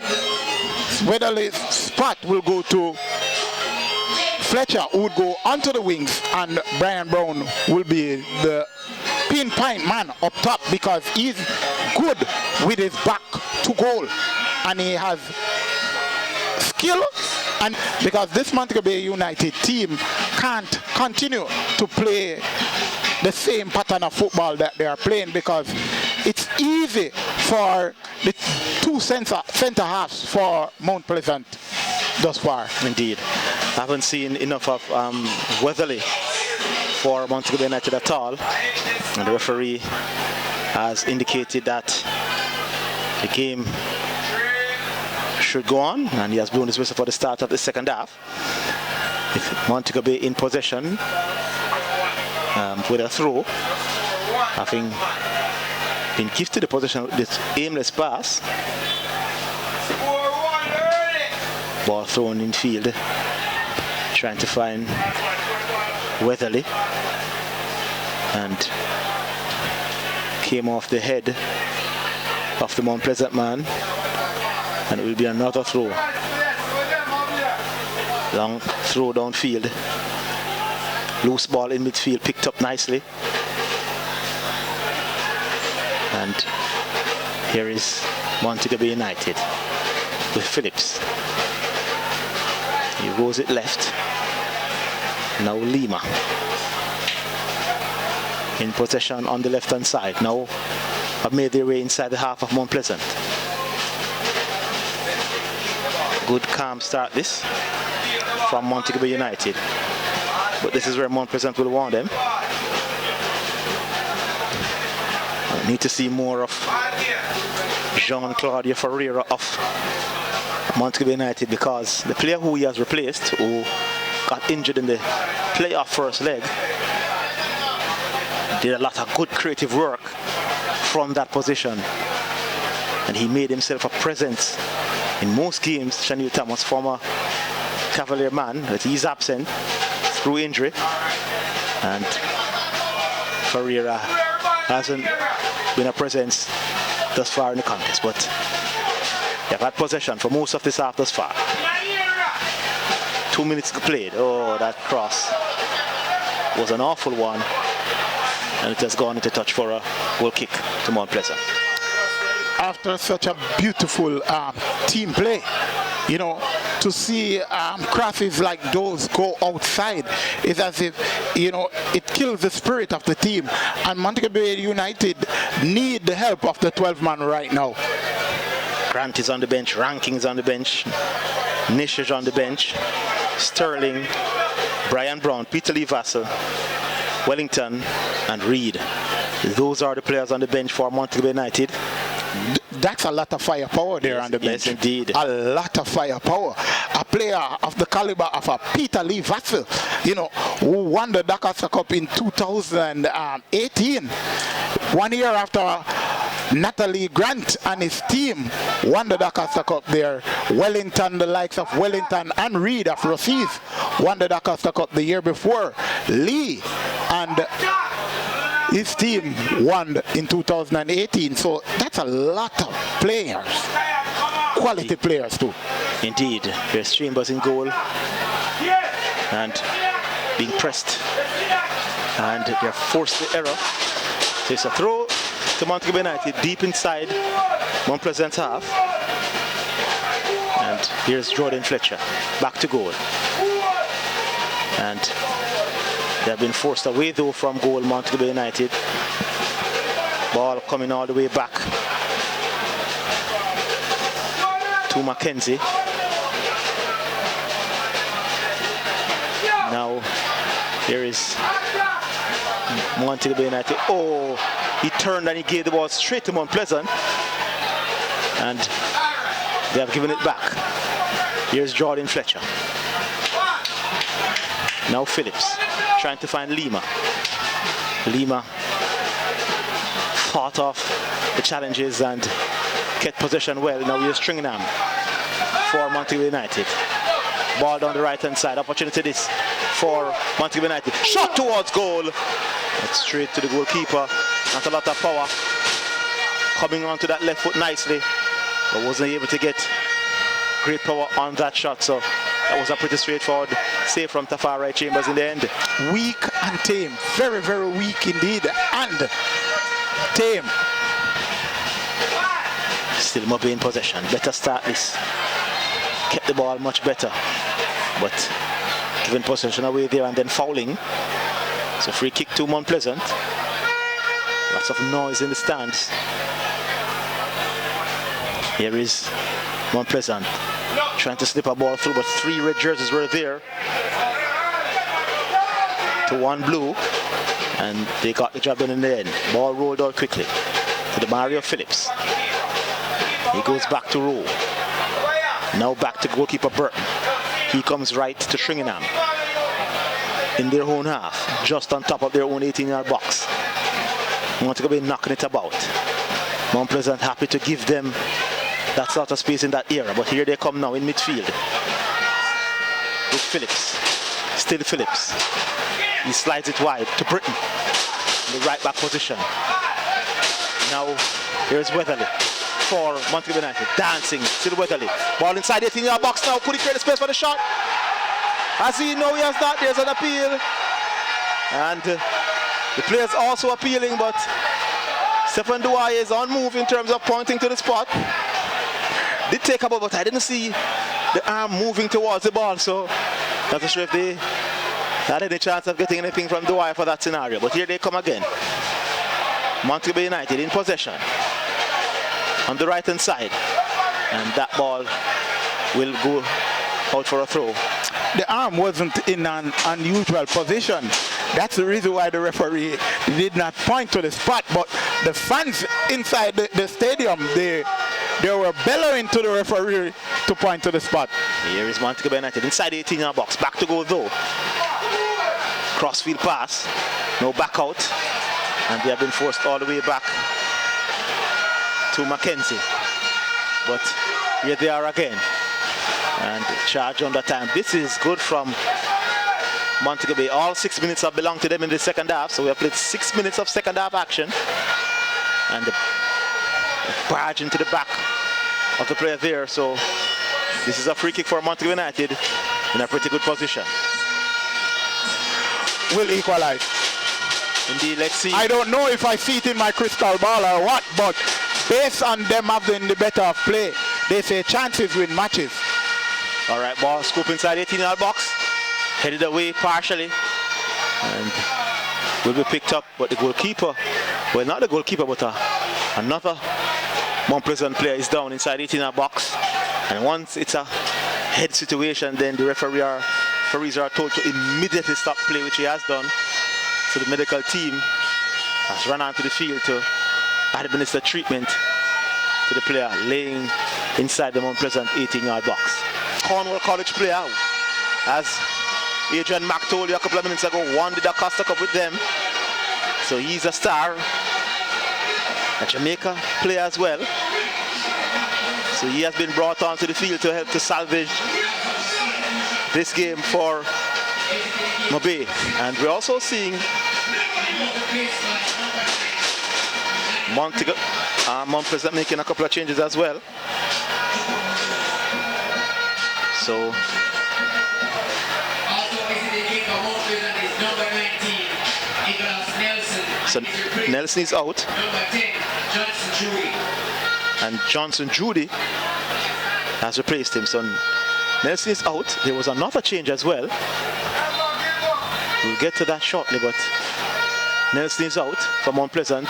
Weatherly's spot will go to Fletcher, who would go onto the wings, and Brian Brown will be the pinpoint man up top, because he's good with his back to goal and he has skill. And because this Montego Bay United team can't continue to play the same pattern of football that they are playing, because it's easy for the two center halves for Mount Pleasant thus far. Indeed. I haven't seen enough of Weatherly for Montego United at all. And the referee has indicated that the game should go on, and he has blown his whistle for the start of the second half. With Montego Bay in possession with a throw, having been gifted the possession with this aimless pass. Ball thrown in field, trying to find Weatherly, and came off the head of the Mount Pleasant man, and it will be another throw. Long throw downfield, loose ball in midfield, picked up nicely, and here is Montego Bay United with Phillips. He rolls it left. Now Lima in possession on the left hand side. Now have made their way inside the half of Mount Pleasant. Good calm start this from Montego Bay United, but this is where Mount Pleasant will want them. I need to see more of Jean-Claude Ferreira of Montego Bay United, because the player who he has replaced, who got injured in the playoff first leg, did a lot of good creative work from that position, and he made himself a presence in most games. Chanel Thomas, former Cavalier man, but he's absent through injury, and Ferreira hasn't been a presence thus far in the contest, but they've had possession for most of this half thus far. 2 minutes played. Oh, that cross was an awful one, and it has gone into touch for a goal kick to Mount Pleasant. After such a beautiful team play, you know, to see crosses like those go outside is as if, you know, it kills the spirit of the team, and Montego Bay United need the help of the 12-man right now. Grant is on the bench, Ranking is on the bench, Nish is on the bench, Sterling, Brian Brown, Peter Lee Vassell, Wellington, and Reed. Those are the players on the bench for Montego Bay United. That's a lot of firepower there on the bench. Yes, indeed. A lot of firepower. A player of the caliber of a Peter Lee Vassell, you know, who won the Dakota Cup in 2018. 1 year after Natalie Grant and his team won the Dakota Cup there. Wellington, the likes of Wellington and Reed of Rossies, won the Dakota Cup the year before. Lee and his team won in 2018. So that's a lot of players, quality players too. Indeed. There's Chambers in goal and being pressed, and they're forced the error. There's a throw to Montego Bay United deep inside Mount Pleasant's half, and here's Jordan Fletcher back to goal, and they have been forced away though from goal. Montego Bay United. Ball coming all the way back to Mackenzie. Now here is Montego Bay United. Oh, he turned and he gave the ball straight to Mount Pleasant, and they have given it back. Here's Jordan Fletcher. Now Phillips trying to find Lima. Lima fought off the challenges and kept possession well. Now here's Stringham for Montego United. Ball down the right hand side. Opportunity this for Montego United. Shot towards goal. That's straight to the goalkeeper. Not a lot of power. Coming onto that left foot nicely, but wasn't able to get great power on that shot. So that was a pretty straightforward save from Tafari Chambers in the end. Weak and tame. Very, very weak indeed. And tame. Still Mobe in possession. Better start this. Kept the ball much better, but given possession away there and then fouling. So free kick to Mount Pleasant. Lots of noise in the stands. Here is Mount Pleasant trying to slip a ball through, but 3 red jerseys were there to 1 blue, and they got the job done in the end. Ball rolled out quickly to the Mario Phillips. He goes back to Rowe. Now back to goalkeeper Burton. He comes right to Stringham in their own half, just on top of their own 18-yard box. Montego Bay knocking it about. Mount Pleasant happy to give them that sort of space in that era, but here they come now in midfield with Phillips. Still Phillips. He slides it wide to Britton in the right back position. Now here's Weatherly for Montego Bay United. Dancing, still Weatherly. Ball inside the 18-yard box now. Could he create a space for the shot? As he knows he has that, there's an appeal. And the players also appealing, but Stephen Dwyer is on move in terms of pointing to the spot. Did take a ball, but I didn't see the arm moving towards the ball, so not sure if they had any chance of getting anything from Dwyer for that scenario. But here they come again. Montego Bay United in possession on the right hand side, and that ball will go out for a throw. The arm wasn't in an unusual position. That's the reason why the referee did not point to the spot, but the fans inside the stadium, they were bellowing to the referee to point to the spot. Here is Montego Bay United inside the 18-yard box. Back to go though. Crossfield pass. No back out. And they have been forced all the way back to Mackenzie. But here they are again. And charge under time. This is good from Montego Bay. All 6 minutes have belonged to them in the second half. So we have played 6 minutes of second half action. And the barge into the back of the player there. So this is a free kick for Montego United in a pretty good position. Will equalize. Indeed, let's see. I don't know if I see it in my crystal ball or what, but based on them having the better of play, they say chances win matches. All right, ball scoop inside 18-yard box. Headed away partially. And will be picked up, but the goalkeeper, well, not the goalkeeper, but another Mount Pleasant player is down inside 18-yard box. And once it's a head situation, then the referees are told to immediately stop play, which he has done. So the medical team has run onto the field to administer treatment to the player laying inside the Mount Pleasant 18-yard box. Cornwall College player, as Adrian Mack told you a couple of minutes ago, won the Costa Cup with them. So he's a star. A Jamaica player as well. So he has been brought onto the field to help to salvage this game for Mobay. And we're also seeing Mount Pleasant making a couple of changes as well. So Nelson is out. And Johnson Judy has replaced him. So Nelson is out. There was another change as well. We'll get to that shortly, but Nelson is out for Mount Pleasant.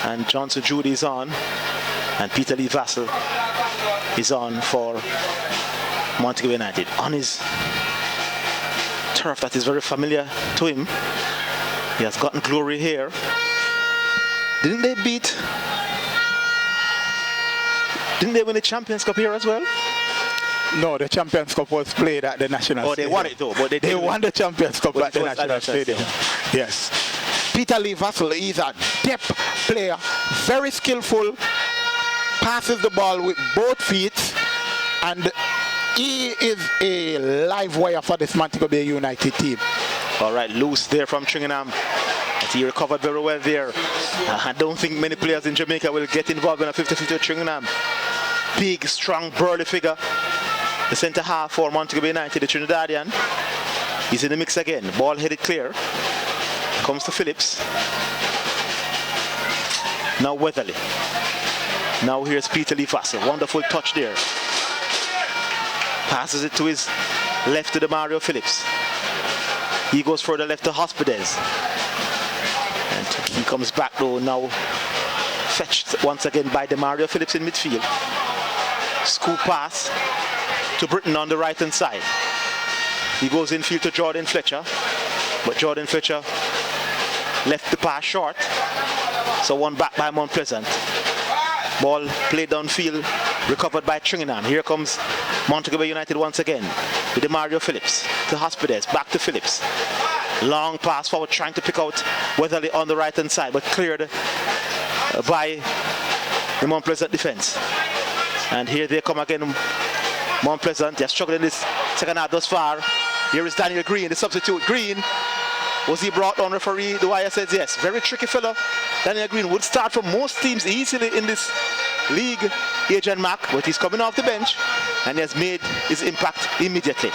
And Johnson Judy is on. And Peter Lee Vassell is on for Montego United. On his turf that is very familiar to him. He has gotten glory here. Didn't they win the Champions Cup here as well? No, the Champions Cup was played at the National Stadium. Oh, they won it though, but they won the Champions Cup at the National Stadium. Stadium. Yes. Peter Lee Vassell is a depth player, very skillful, passes the ball with both feet, and he is a live wire for this Montego Bay United team. All right, loose there from Stringham. He recovered very well there. I don't think many players in Jamaica will get involved in a 50-50 with Stringham. Big, strong, burly figure. The centre half for Montego Bay United, the Trinidadian. He's in the mix again. Ball headed clear. Comes to Phillips. Now Weatherly. Now here's Peter Lee Vassell. Wonderful touch there. Passes it to his left to the Mario Phillips. He goes further left to Hospitals. And he comes back though now. Fetched once again by the Mario Phillips in midfield. Scoop pass to Britton on the right hand side. He goes infield to Jordan Fletcher, but Jordan Fletcher left the pass short, so one back by Mount Pleasant. Ball played downfield, recovered by Tringham. Here comes Montego Bay United once again with Mario Phillips to Hospitals, back to Phillips. Long pass forward, trying to pick out Weatherly on the right hand side, but cleared by the Mount Pleasant defense. And here they come again. Mount Pleasant, they're struggling this second half thus far. Here is Daniel Green, the substitute. Green, was he brought on? Referee the wire says yes. Very tricky fella. Daniel Green would start for most teams easily in this league, Agent Mac, but he's coming off the bench and he has made his impact immediately.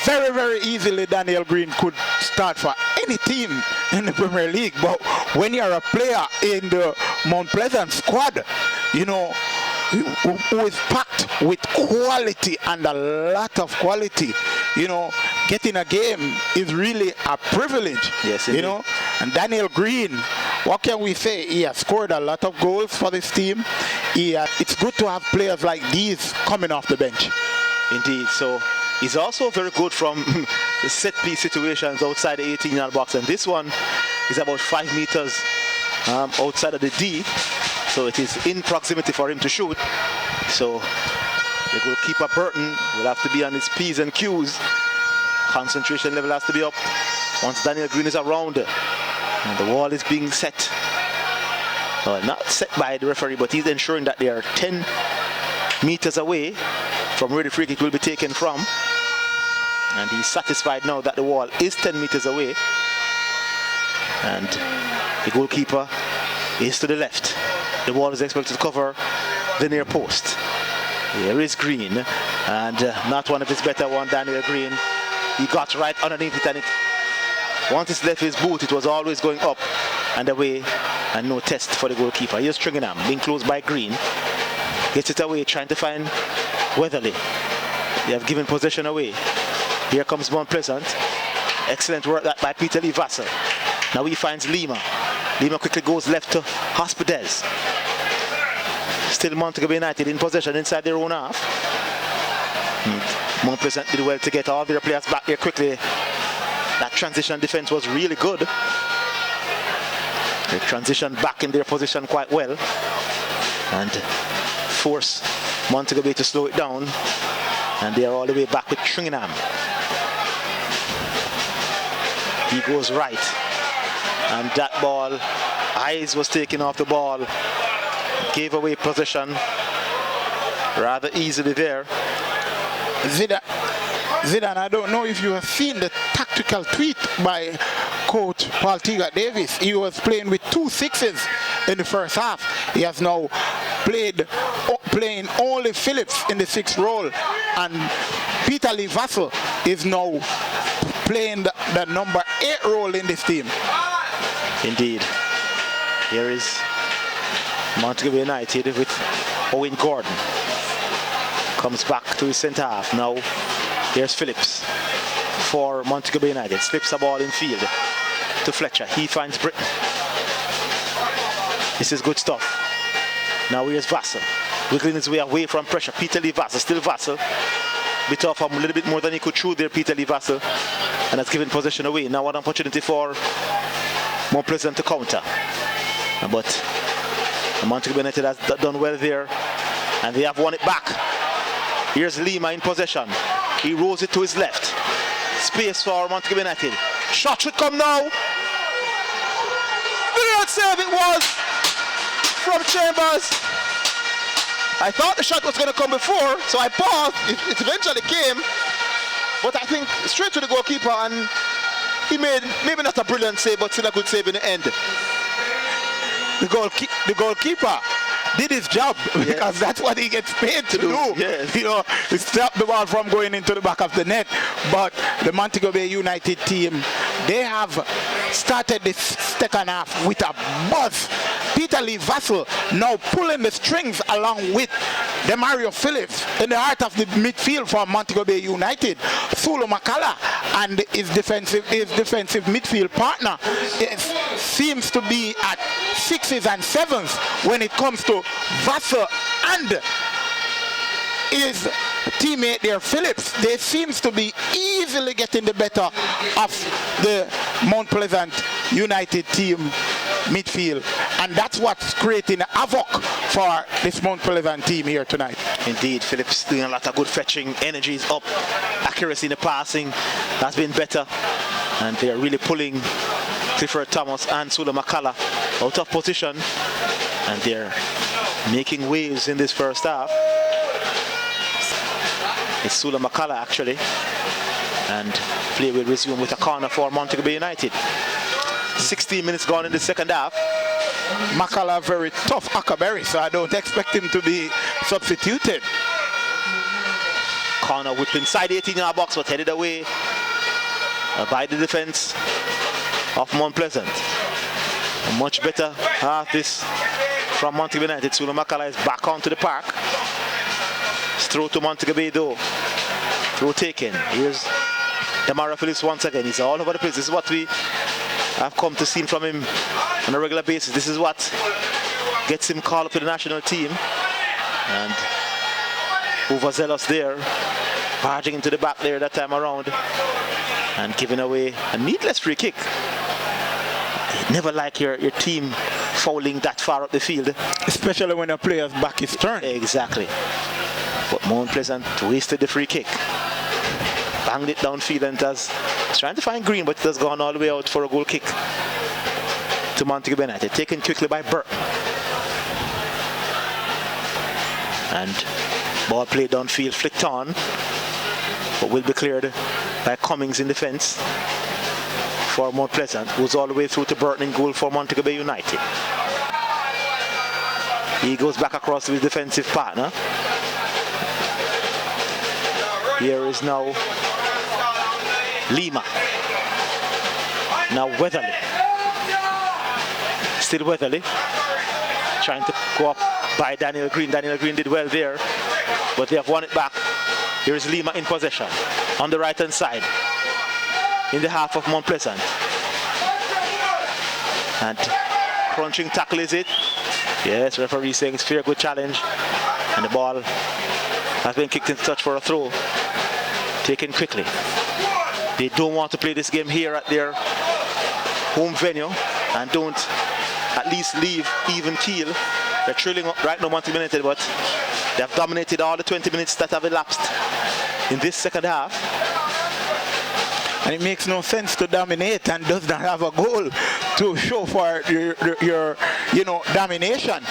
Very, very easily Daniel Green could start for any team in the Premier League, but when you're a player in the Mount Pleasant squad, you know, who is packed with quality and a lot of quality, you know, getting a game is really a privilege. Yes, you know. And Daniel Green, what can we say? He has scored a lot of goals for this team. It's good to have players like these coming off the bench. Indeed. So he's also very good from the set piece situations outside the 18-yard box, and this one is about 5 meters outside of the D. So it is in proximity for him to shoot. So the goalkeeper Burton will have to be on his P's and Q's. Concentration level has to be up once Daniel Green is around. And the wall is being set. Well, not set by the referee, but he's ensuring that they are 10 meters away from where the free kick will be taken from. And he's satisfied now that the wall is 10 meters away. And the goalkeeper is to the left. The ball is expected to cover the near post. Here is Green, and not one of his better one, Daniel Green. He got right underneath it, and once it left his boot, it was always going up and away, and no test for the goalkeeper. Here's Tringham, being closed by Green. Gets it away, trying to find Weatherly. They have given possession away. Here comes Mount Pleasant. Excellent work that by Peter Lee Vassell. Now he finds Lima. Lima quickly goes left to Hospitals. Still Montego Bay United in possession inside their own half. Mount Pleasant did well to get all their players back here quickly. That transition defense was really good. They transitioned back in their position quite well and force Montego Bay to slow it down. And they are all the way back with Tringham. He goes right. And that ball, Eyes was taken off the ball. Gave away possession rather easily there. Zidane, I don't know if you have seen the tactical tweet by coach Paul Tiga Davis. He was playing with 2 6s in the first half. He has now playing only Phillips in the 6th role, and Peter Lee Vassell is now playing the number 8 role in this team. Indeed. Here is Montego Bay United with Owen Gordon. Comes back to his centre half. Now here's Phillips for Montego Bay United. Slips a ball in field to Fletcher. He finds Britton. This is good stuff. Now here's Vassell. Wiggling his way away from pressure. Peter Lee Vassell. Still Vassell. Bit off him a little bit more than he could chew there, Peter Lee Vassell. And has given possession away. Now an opportunity for Mount Pleasant to counter. But Montego Bay United has done well there. And they have won it back. Here's Lima in possession. He rolls it to his left. Space for Montego Bay United. Shot should come now. Brilliant save it was from Chambers. I thought the shot was going to come before, so I paused. It eventually came. But I think straight to the goalkeeper, and he made maybe not a brilliant save, but still a good save in the end. The goalkeeper did his job, because that's what he gets paid to do. Yes. You know, he stopped the ball from going into the back of the net. But the Montego Bay United team, they have started this second half with a buzz. Peter Lee Vassell now pulling the strings along with Mario Phillips in the heart of the midfield for Montego Bay United. Sulu Makala and his defensive midfield partner seems to be at 6s and 7s when it comes to Vassell and his teammate there, Phillips, they seems to be easily getting the better of the Mount Pleasant United team midfield, and that's what's creating havoc for this Mount Pleasant team here tonight. Indeed, Phillips doing a lot of good fetching, energy is up, accuracy in the passing has been better, and they're really pulling Clifford Thomas and Sula McCullough out of position, and they're making waves in this first half. It's Sula McCullough actually, and play will resume with a corner for Montego Bay United. 16 minutes gone in the second half. McCullough very tough Huckleberry, so I don't expect him to be substituted. Corner whipped inside the 18-yard box, but headed away by the defense of Mount Pleasant. A much better half this from Montego Bay United. Sula McCullough is back onto the park. It's through to Montego Bay though. Through taken. Here's Damara Phillips once again. He's all over the place. This is what we have come to see from him on a regular basis. This is what gets him called up to the national team. And overzealous there, barging into the back there that time around and giving away a needless free kick. You never like your team fouling that far up the field, especially when a player's back is turned. Exactly. But Mount Pleasant wasted the free kick, banged it downfield, and was trying to find Green, but it has gone all the way out for a goal kick to Montego Bay United, taken quickly by Burke. And ball played downfield, flicked on, but will be cleared by Cummings in defense for Mount Pleasant, who's all the way through to Burton in goal for Montego Bay United. He goes back across to his defensive partner. Here is now Lima. Now Weatherly. Still Weatherly. Trying to go up by Daniel Green. Daniel Green did well there, but they have won it back. Here is Lima in possession on the right hand side in the half of Mount Pleasant. And crunching tackle is it? Yes, referee saying it's fair, good challenge. And the ball has been kicked into touch for a throw. Taken quickly. They don't want to play this game here at their home venue and don't at least leave even keel. They're trailing right now Montego Bay United, but they have dominated all the 20 minutes that have elapsed in this second half. And it makes no sense to dominate and does not have a goal to show for your domination.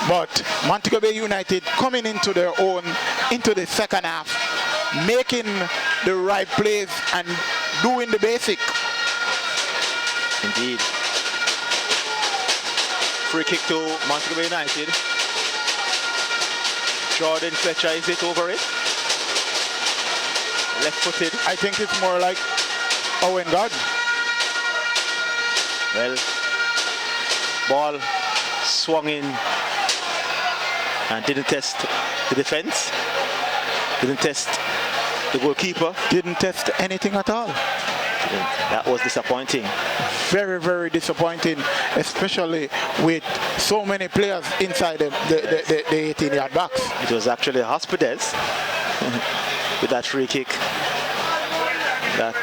But Montego Bay United coming into their own into the second half, making the right plays and doing the basic. Indeed. Free kick to Montego Bay United. Jordan Fletcher, is it over it? Left-footed. I think it's more like Owen Gordon. Well, ball swung in and didn't test the defense. Didn't test the goalkeeper. Didn't test anything at all. That was disappointing. Very, very disappointing, especially with so many players inside the 18-yard box. It was actually Hospitals with that free kick that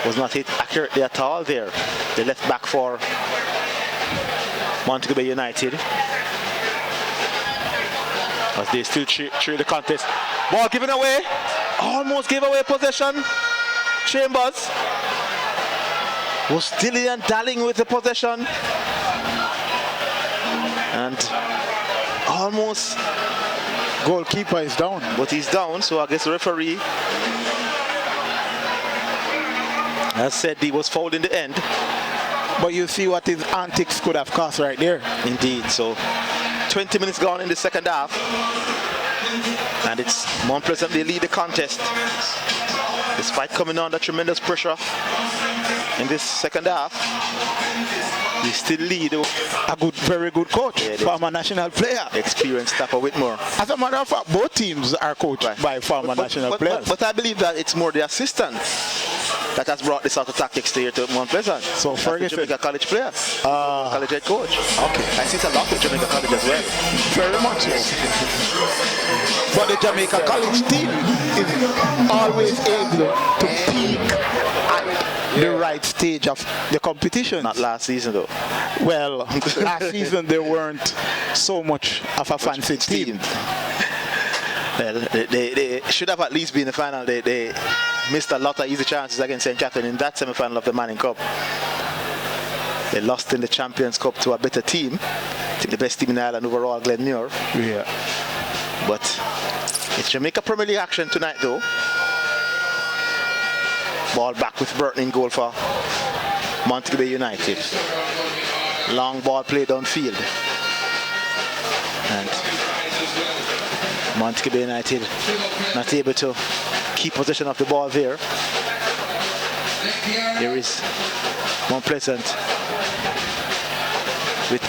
was not hit accurately at all there. The left back for Montego Bay United. As they still cheer the contest. Ball given away. Almost gave away possession. Chambers was dilly and dallying with the possession. And almost. Goalkeeper is down. But he's down, so I guess the referee has said he was fouled in the end. But you see what his antics could have cost right there. Indeed, so 20 minutes gone in the second half. And it's Mount Pleasant, they lead the contest. Despite coming under tremendous pressure in this second half. We still lead. A very good coach, former national player. Experienced Tapper Whitmore. As a matter of fact, both teams are coached by former national players. But I believe that it's more the assistant that has brought this out of tactics to here to Mount Pleasant. So Ferguson, Jamaica College player, college head coach. Okay, I see it a lot with Jamaica College as well. Very much so. But the Jamaica College team is always able to peak at the right stage of the competition. Not last season though. Well, last season they weren't so much of a fancy team. Well, they should have at least been in the final. They missed a lot of easy chances against St. Catherine in that semi-final of the Manning Cup. They lost in the Champions Cup to a better team. I think the best team in Ireland overall, Glenmuir. Yeah. But it's Jamaica Premier League action tonight though. Ball back with Burton in goal for Montego Bay United. Long ball played downfield. And Montego Bay United not able to keep possession of the ball there. Here is Mount Pleasant with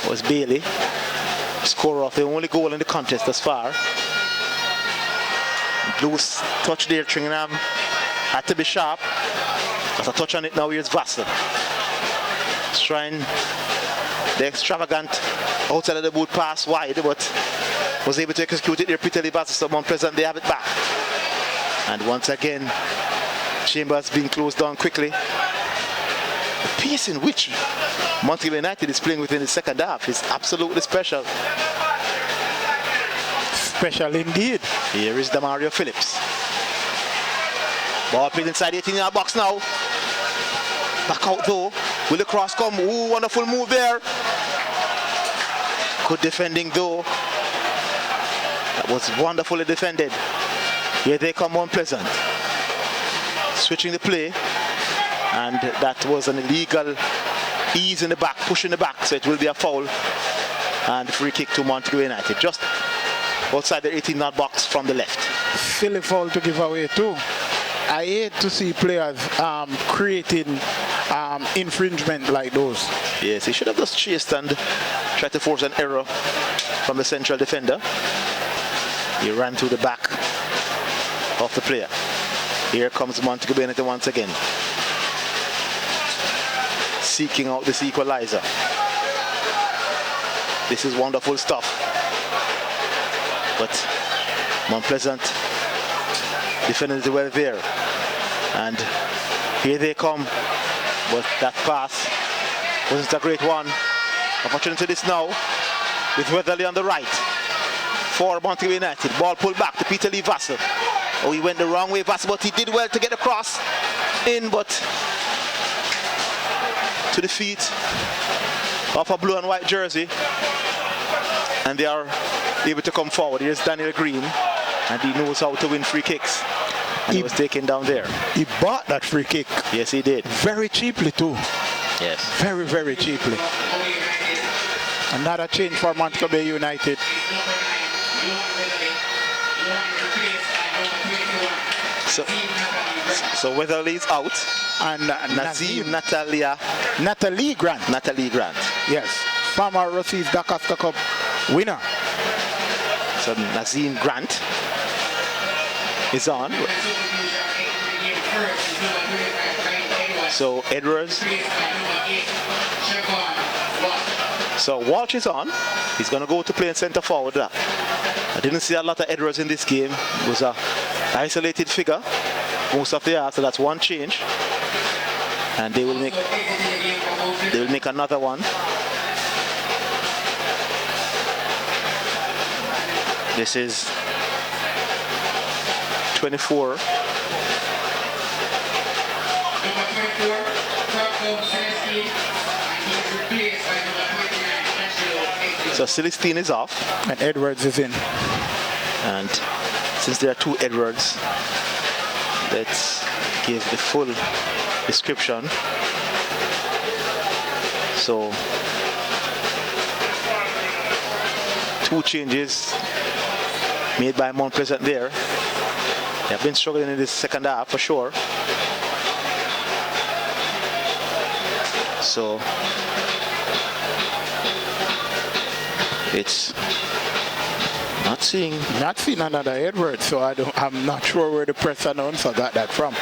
was Bailey, scorer of the only goal in the contest thus far. Loose touch there, Tringham had to be sharp. Got a touch on it now. Here's Vassell. Trying the extravagant outside of the boot pass wide, but was able to execute it there prettily. Vassell, so Mount Pleasant, they have it back. And once again, Chambers being closed down quickly. The pace in which Montego United is playing within the second half is absolutely special. Special indeed. Here is Demario Phillips. Ball played inside the 18-yard box now. Back out though. Will the cross come? Ooh, wonderful move there. Good defending though. That was wonderfully defended. Here they come on Pleasant. Switching the play. And that was an illegal ease in the back, push in the back. So it will be a foul. And free kick to Montego United. Just outside the 18-yard box from the left. Silly foul to give away too. I hate to see players creating infringement like those. Yes, he should have just chased and tried to force an error from the central defender. He ran to the back of the player. Here comes Montego Bay once again, seeking out this equalizer. This is wonderful stuff. But Mount Pleasant defending it well there. And here they come. But that pass wasn't a great one. Opportunity this now with Weatherly on the right for Montego United. Ball pulled back to Peter Lee Vassell. Oh, he went the wrong way, Vassell, but he did well to get across in, but to the feet of a blue and white jersey. And they are able to come forward. Here's Daniel Green, and he knows how to win free kicks. And he was taken down there. He bought that free kick. Yes, he did. Very cheaply too. Yes. Very, very cheaply. Another change for Montego Bay United. So Weatherly's out. And Natalie Grant. Yes. Former Rossi's Dacaster Cup winner. So Nazim Grant is on. So Edwards. So Walsh is on. He's going to go to play in centre forward. I didn't see a lot of Edwards in this game. It was a isolated figure most of the year, so that's one change. And they will make another one. This is 24. So Celestine is off. And Edwards is in. And since there are two Edwards, let's give the full description. So, two changes made by Mount Pleasant there. They have been struggling in this second half for sure. So it's not seeing another Edward, so I'm not sure where the press announcer got that from.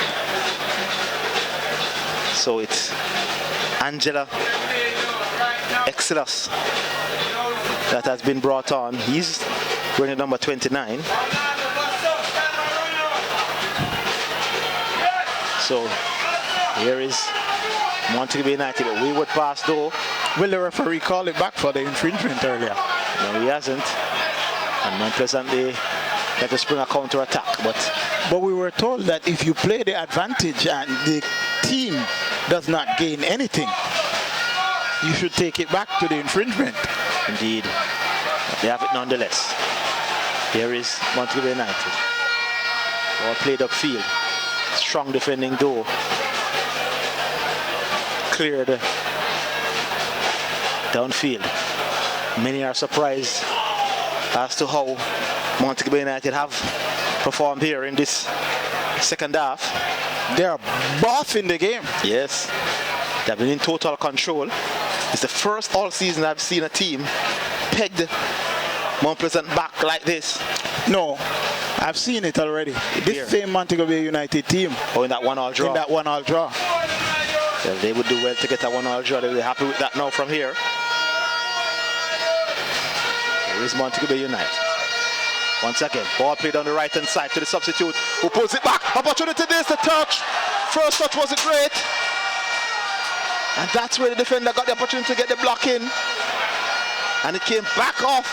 So it's Angela Exelos that has been brought on. He's wearing number 29. So here is Montego United. A wayward pass though. Will the referee call it back for the infringement earlier? No, he hasn't. And Mount Pleasant, they let us bring a counter attack. But we were told that if you play the advantage and the team does not gain anything, you should take it back to the infringement. Indeed. They have it nonetheless. Here is Montego United. All played upfield. Strong defending though. Cleared downfield. Many are surprised as to how Montego United have performed here in this second half. They're boss in the game. Yes, they've been in total control. It's the first all season I've seen a team pegged Mount Pleasant back like this. No, I've seen it already. This same Montego Bay United team. Oh, in that 1-1 draw. In that 1-1 draw. Well, they would do well to get a 1-1 draw. They'll be happy with that now from here. Here is Montego Bay United. Once again, ball played on the right hand side to the substitute who pulls it back. Opportunity this to touch. First touch wasn't great. And that's where the defender got the opportunity to get the block in. And it came back off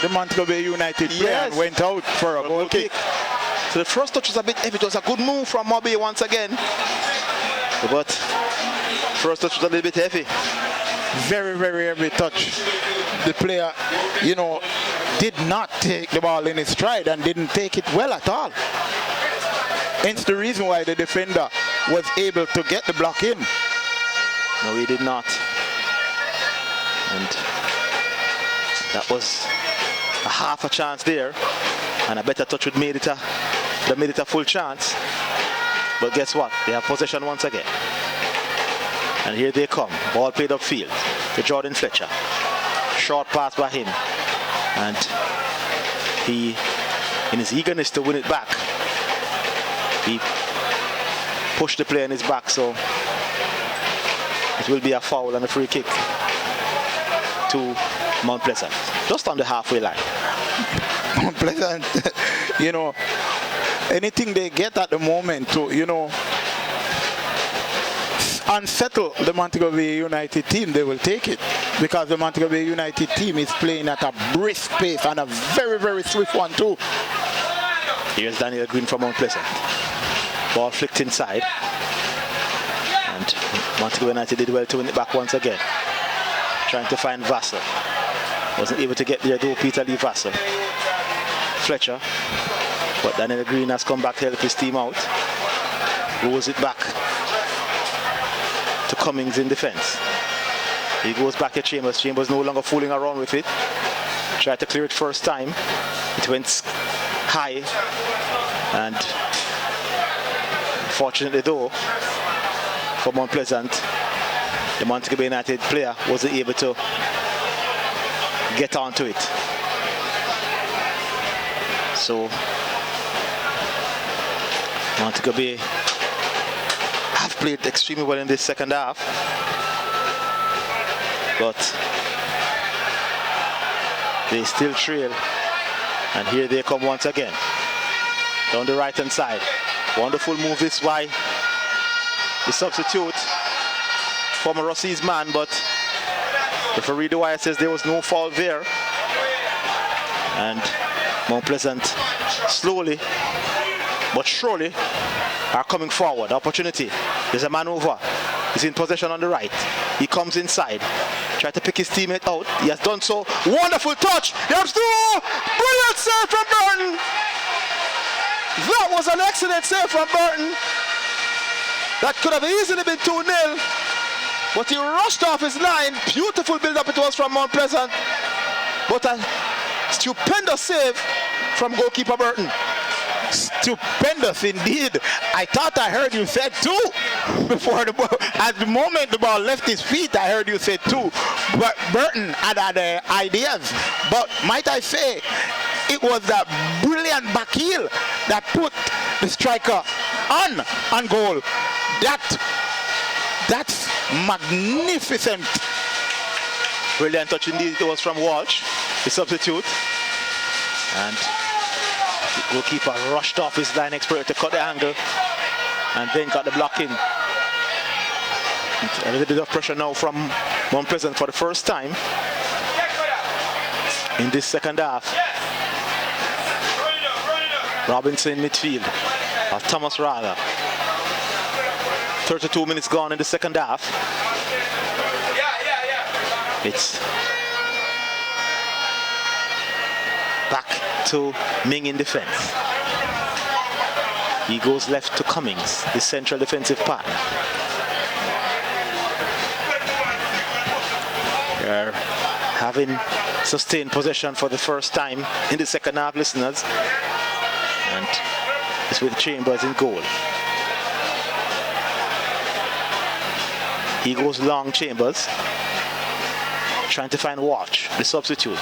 the Montego Bay United player and went out for a goal kick. So the first touch was a bit heavy. It was a good move from Moby once again. But first touch was a little bit heavy. Very, very heavy touch. The player, did not take the ball in his stride and didn't take it well at all. Hence the reason why the defender was able to get the block in. No, he did not. And that was a half a chance there. And a better touch would made it a full chance. But guess what? They have possession once again. And here they come. Ball played upfield to Jordan Fletcher. Short pass by him. And he, in his eagerness to win it back, he pushed the player in his back. So it will be a foul and a free kick to Mount Pleasant. Just on the halfway line. Mount Pleasant, anything they get at the moment to, unsettle the Montego Bay United team, they will take it, because the Montego Bay United team is playing at a brisk pace and a very, very swift one too. Here's Daniel Green from Mount Pleasant. Ball flicked inside. And Montego United did well to win it back once again. Trying to find Vassell. Wasn't able to get there though, Peter Lee Vassell. Fletcher. But Daniel Green has come back to help his team out. Rolls it back to Cummings in defense. He goes back to Chambers. Chambers no longer fooling around with it. Tried to clear it first time. It went high. And fortunately though, for Mount Pleasant, the Montego Bay United player wasn't able to get onto it. So Montego Bay have played extremely well in this second half, but they still trail. And here they come once again down the right hand side. Wonderful move this by the substitute, former Rossi's man, but the referee Dwyer says there was no foul there. And Mount Pleasant slowly but surely are coming forward. Opportunity. There's a man over. He's in possession on the right. He comes inside. Try to pick his teammate out. He has done so. Wonderful touch. There's two. Brilliant save from Burton. That was an excellent save from Burton. That could have easily been 2-0. But he rushed off his line. Beautiful build-up it was from Mount Pleasant. But a stupendous save from goalkeeper Burton. Stupendous indeed. I thought I heard you said 2 before the ball. At the moment the ball left his feet, I heard you say 2. But Burton had other ideas. But might I say, it was that brilliant back heel that put the striker on goal. That's magnificent. Brilliant touch indeed. It was from Walsh, the substitute. And the goalkeeper rushed off his line expert to cut the angle and then got the block in. A little bit of pressure now from Mount Pleasant for the first time in this second half. Robinson midfield, or Thomas rather. 32 minutes gone in the second half. It's back to Ming in defense. He goes left to Cummings, the central defensive partner. They're having sustained possession for the first time in the second half, listeners. And it's with Chambers in goal. He goes long, Chambers, trying to find Walsh, the substitute.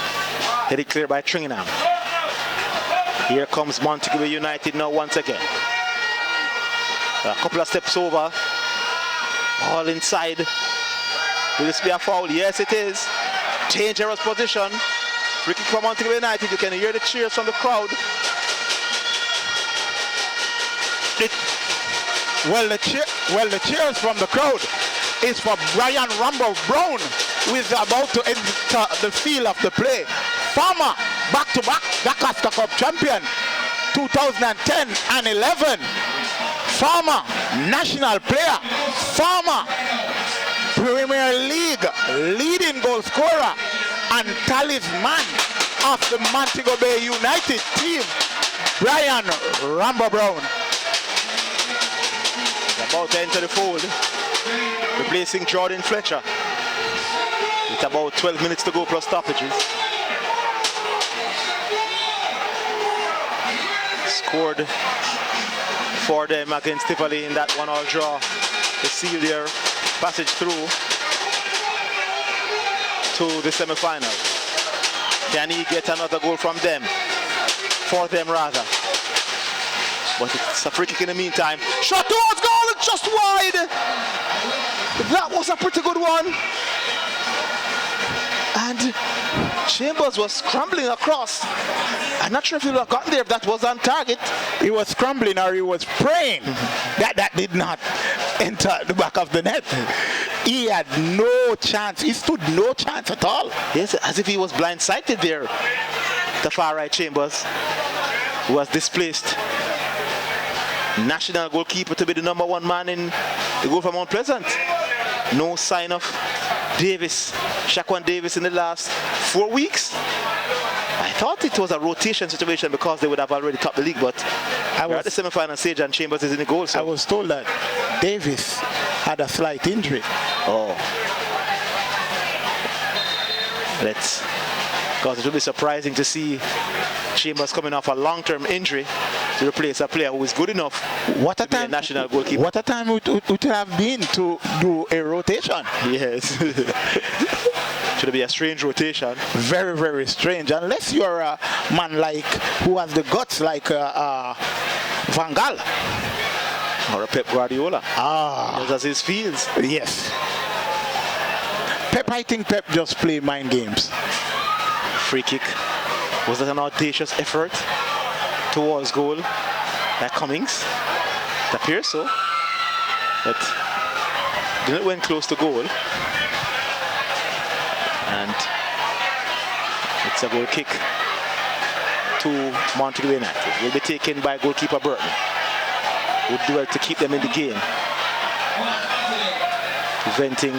Headed clear by Tringham. Here comes Montego United now once again. A couple of steps over. All inside. Will this be a foul? Yes, it is. Dangerous position. Free kick from Montego United. You can hear the cheers from the crowd. The cheers from the crowd is for Brian Rambo Brown, who is about to enter the field of the play. Former back-to-back Dacasta Cup champion 2010 and 11. Former national player. Former Premier League leading goal scorer and talisman of the Montego Bay United team, Brian Rambo Brown. He's about to enter the fold, replacing Jordan Fletcher with about 12 minutes to go plus stoppages. Scored for them against Tivoli in that 1-1 draw to seal their passage through to the semi-final. Can he get another goal from them? For them rather. But it's a free kick in the meantime. Shot towards goal, it's just wide. That was a pretty good one. And Chambers was scrambling across. I'm not sure if he would have gotten there if that was on target. He was scrambling or he was praying that did not enter the back of the net. He had no chance. He stood no chance at all. Yes, as if he was blindsided there. The far right Chambers was displaced. National goalkeeper to be the #1 man in the goal from Mount Pleasant. No sign of Davis, Shaquan Davis in the last 4 weeks. I thought it was a rotation situation because they would have already topped the league, but we're at the semi-final stage and Chambers is in the goal. So I was told that Davis had a slight injury. Oh. Because it would be surprising to see Chambers coming off a long-term injury to replace a player who is good enough what a to be a time, national goalkeeper. What a time it would have been to do a rotation. Yes. Should be a strange rotation. Very, very strange. Unless you're a man like who has the guts like Van Gaal. Or a Pep Guardiola. As his feels. Yes. I think Pep just play mind games. Free kick. Was that an audacious effort towards goal by Cummings? It appears so. But didn't went close to goal. And it's a goal kick to Montego United. Will be taken by goalkeeper Burton. Would do well to keep them in the game. Preventing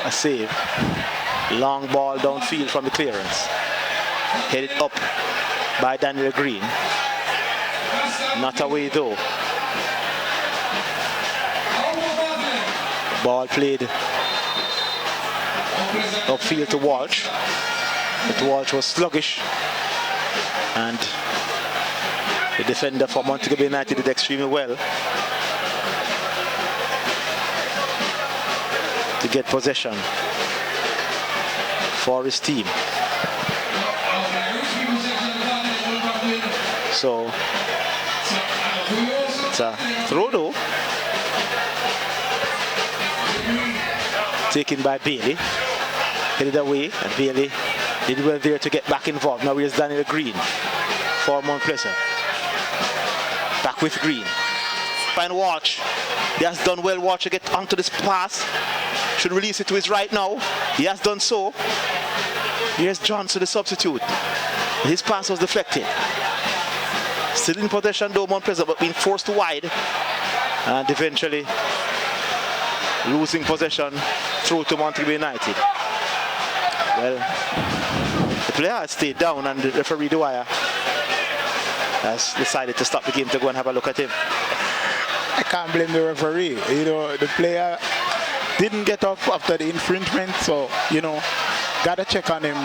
a save. Long ball downfield from the clearance. Headed up by Daniel Green. Not away though. Ball played upfield to Walsh. But Walsh was sluggish. And The defender for Montego United did extremely well to get possession for his team. So it's a throw though, taken by Bailey, headed away, and Bailey did well there to get back involved. Now here's Daniel Green for Mount Pleasant. Back with Green. Find Walsh. He has done well. Walsh to get onto this pass. Should release it to his right now. He has done so. Here's Johnson, the substitute. His pass was deflected. Still in possession though, Mount Pleasant, but being forced wide. And eventually losing possession through to Montego United. Well, the player has stayed down and the referee Dwyer has decided to stop the game to go and have a look at him. I can't blame the referee. You know, the player didn't get up after the infringement, so, you know, gotta check on him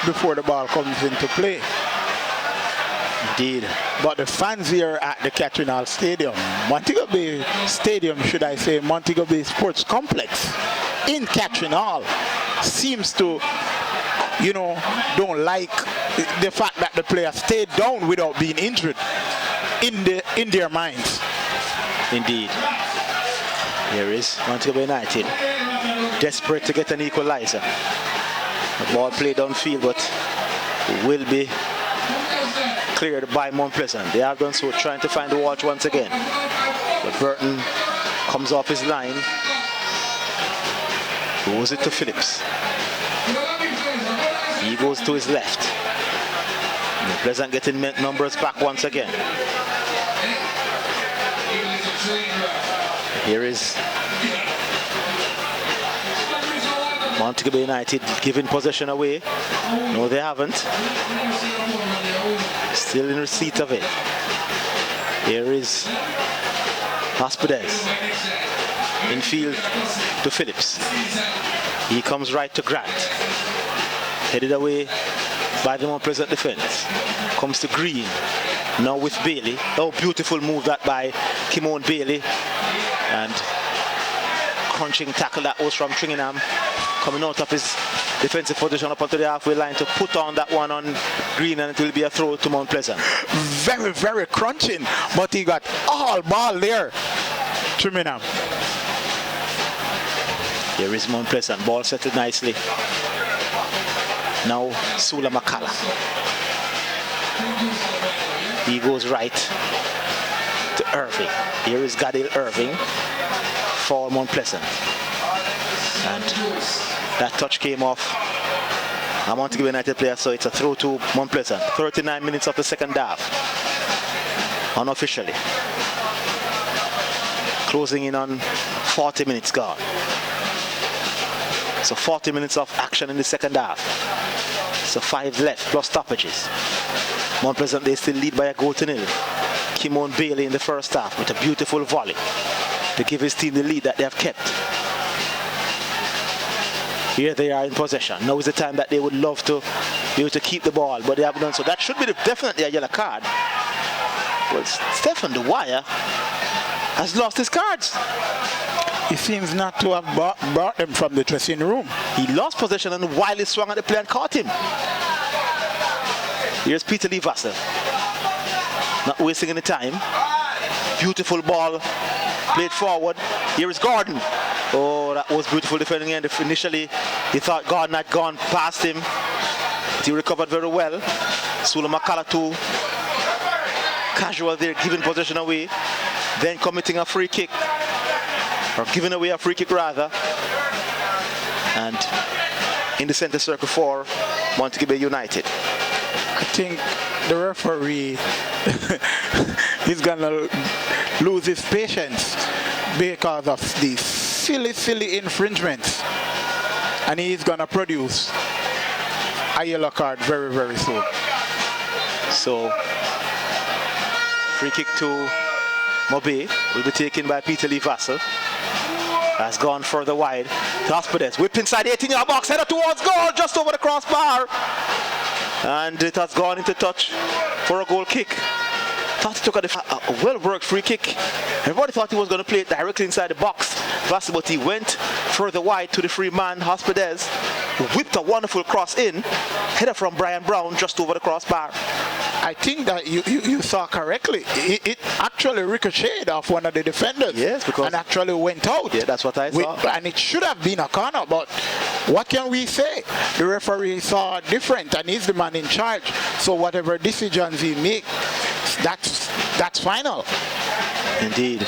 before the ball comes into play. Indeed. But the fans here at the Catherine Hall Stadium, Montego Bay Stadium, should I say, Montego Bay Sports Complex in Catherine Hall, seems to, you know, don't like the fact that the player stayed down without being injured in their minds. Indeed. Here is Montego United, desperate to get an equalizer. The ball played downfield, but will be cleared by Mount Pleasant. They have done so, trying to find the Walsh once again. But Burton comes off his line. Goes it to Phillips. He goes to his left. Mount Pleasant getting numbers back once again. Here is Montego United giving possession away. No, they haven't. Still in receipt of it. Here is Hospedez. Infield to Phillips. He comes right to Grant. Headed away by the Mount Pleasant defense. Comes to Green. Now with Bailey. Oh, beautiful move that by Kimon Bailey. And crunching tackle that was from Tringham. Coming out of his defensive position up onto the halfway line to put on that one on Green, and it will be a throw to Mount Pleasant. Very, very crunching, but he got all ball there. Tringham. Here is Mount Pleasant. Ball settled nicely. Now Sula Makala. He goes right to Irving. Here is Gadil Irving for Mount Pleasant. And that touch came off a Montego United player, so it's a throw to Mount Pleasant. 39 minutes of the second half. Unofficially. Closing in on 40 minutes gone. So 40 minutes of action in the second half. So 5 left plus stoppages. Mount Pleasant, they still lead by a goal to nil. Kimon Bailey in the first half with a beautiful volley to give his team the lead that they have kept. Here they are in possession. Now is the time that they would love to be able to keep the ball, but they haven't done so. That should be definitely a yellow card. Well, Stephen Dwyer has lost his cards. He seems not to have brought them from the dressing room. He lost possession and while he swung at the player and caught him. Here's Peter Lee Vassell. Not wasting any time. Beautiful ball played forward. Here is Gordon. Oh, that was beautiful defending. And initially he thought Gordon had gone past him, but he recovered very well. Sula Makala too casual there, giving possession away, then committing a free kick, or giving away a free kick rather. And in the center circle for Montego United. I think the referee is gonna lose his patience because of these silly infringements, and he's gonna produce a yellow card very, very soon. So free kick to Mobe will be taken by Peter Lee Vassell. Has gone further wide to Hospedez. Whip inside the 18-yard box, header towards goal, just over the crossbar. And it has gone into touch for a goal kick. thought he took a well-worked free kick. Everybody thought he was going to play it directly inside the box. But he went further wide to the free man, Hospedez, whipped a wonderful cross in, header from Brian Brown just over the crossbar. I think that you saw correctly. It actually ricocheted off one of the defenders. Yes, because and actually went out. Yeah, that's what I saw. And it should have been a corner, but what can we say? The referee saw different, and he's the man in charge. So whatever decisions he makes, that's final. Indeed.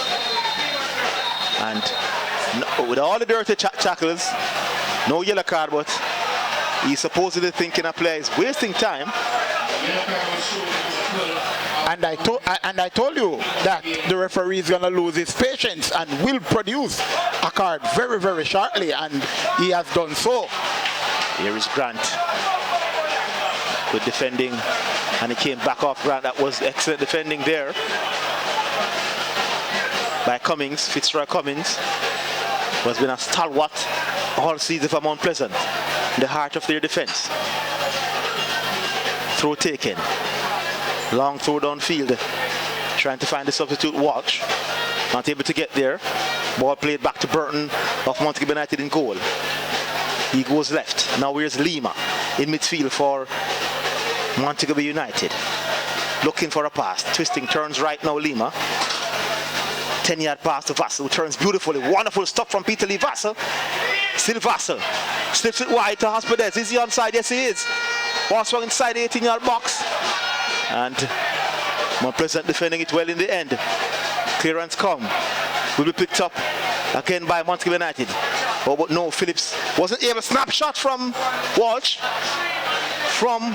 And with all the dirty tackles, no yellow card, but he's supposedly thinking a player is wasting time. And I told you that the referee is going to lose his patience and will produce a card very, very shortly, and he has done so. Here is Grant with defending, and he came back off Grant. That was excellent defending there by Cummings. Fitzroy Cummings, who has been a stalwart all season for Mount Pleasant, in the heart of their defense. Throw taken. Long throw downfield. Trying to find the substitute Walsh. Not able to get there. Ball played back to Burton of Montego United in goal. He goes left. Now here's Lima in midfield for Montego United. Looking for a pass. Twisting, turns right now Lima. 10-yard pass to Vassell, who turns beautifully. Wonderful stop from Peter Lee Vassell. Still Vassell. Slips it wide to Hospedez. Is he onside? Yes, he is. Ball swung inside the 18-yard box. And Mount Pleasant defending it well in the end. Clearance come. Will be picked up again by Montego United. Oh, but no, Phillips wasn't able. Snapshot from Walsh. From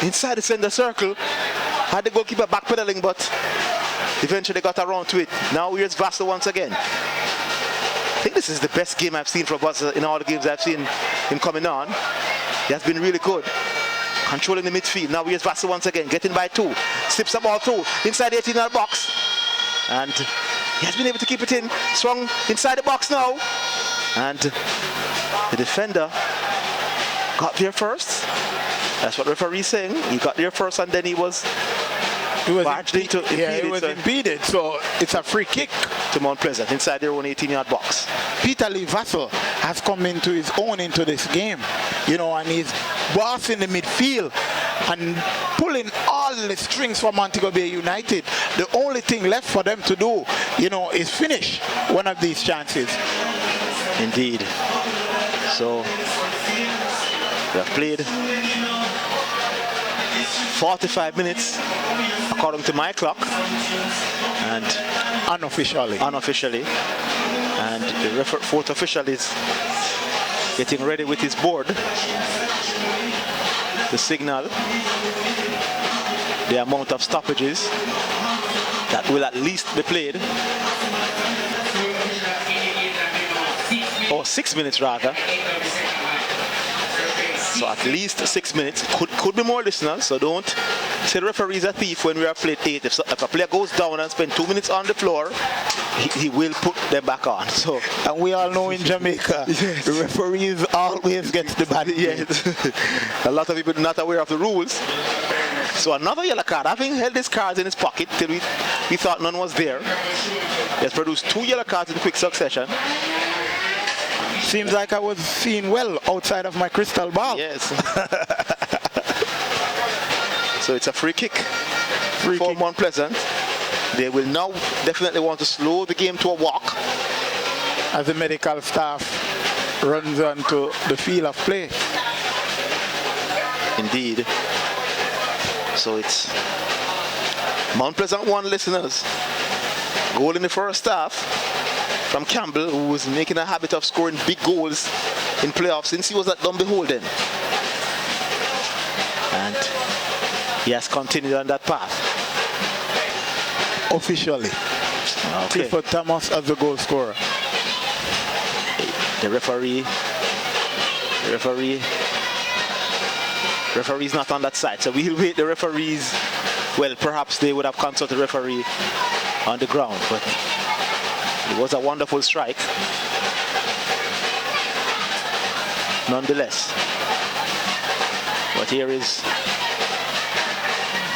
inside the center circle. Had the goalkeeper backpedaling, but eventually got around to it. Now here's Vassell once again. I think this is the best game I've seen from Vassell in all the games I've seen him coming on. He has been really good. Controlling the midfield. Now here's Vassell once again. Getting by two. Slips the ball through. Inside the 18-yard box. And he has been able to keep it in. Swung inside the box now. And the defender got there first. That's what the referee is saying. He got there first and then he was impeded. So it's a free kick to Mount Pleasant inside their own 18-yard box. Peter Lee Vassell has come into his own into this game, and he's bossing the midfield and pulling all the strings for Montego Bay United. The only thing left for them to do, is finish one of these chances. Indeed. So we have played 45 minutes according to my clock, and unofficially. And the fourth official is getting ready with his board to signal the amount of stoppages that will at least be played. Or 6 minutes rather. So at least 6 minutes. Could be more, listeners, so don't say the referee's a thief when we have played 8. If a player goes down and spends 2 minutes on the floor, he will put them back on. So, and we all know in Jamaica, yes, the referees always gets the bad. Yes. A lot of people not aware of the rules. So another yellow card. Having held his cards in his pocket till we thought none was there. He has produced 2 yellow cards in quick succession. Seems like I was seeing well outside of my crystal ball. Yes. So it's a free kick for Mount Pleasant. They will now definitely want to slow the game to a walk as the medical staff runs onto the field of play. Indeed. So it's Mount Pleasant 1, listeners. Goal in the first half from Campbell, who was making a habit of scoring big goals in playoffs since he was at Dunbeholden. And he has continued on that path. Officially. Okay. Clifford Thomas as the goal scorer. The referee's not on that side, so we'll wait the referees. Well, perhaps they would have consulted the referee on the ground, but it was a wonderful strike nonetheless. But here is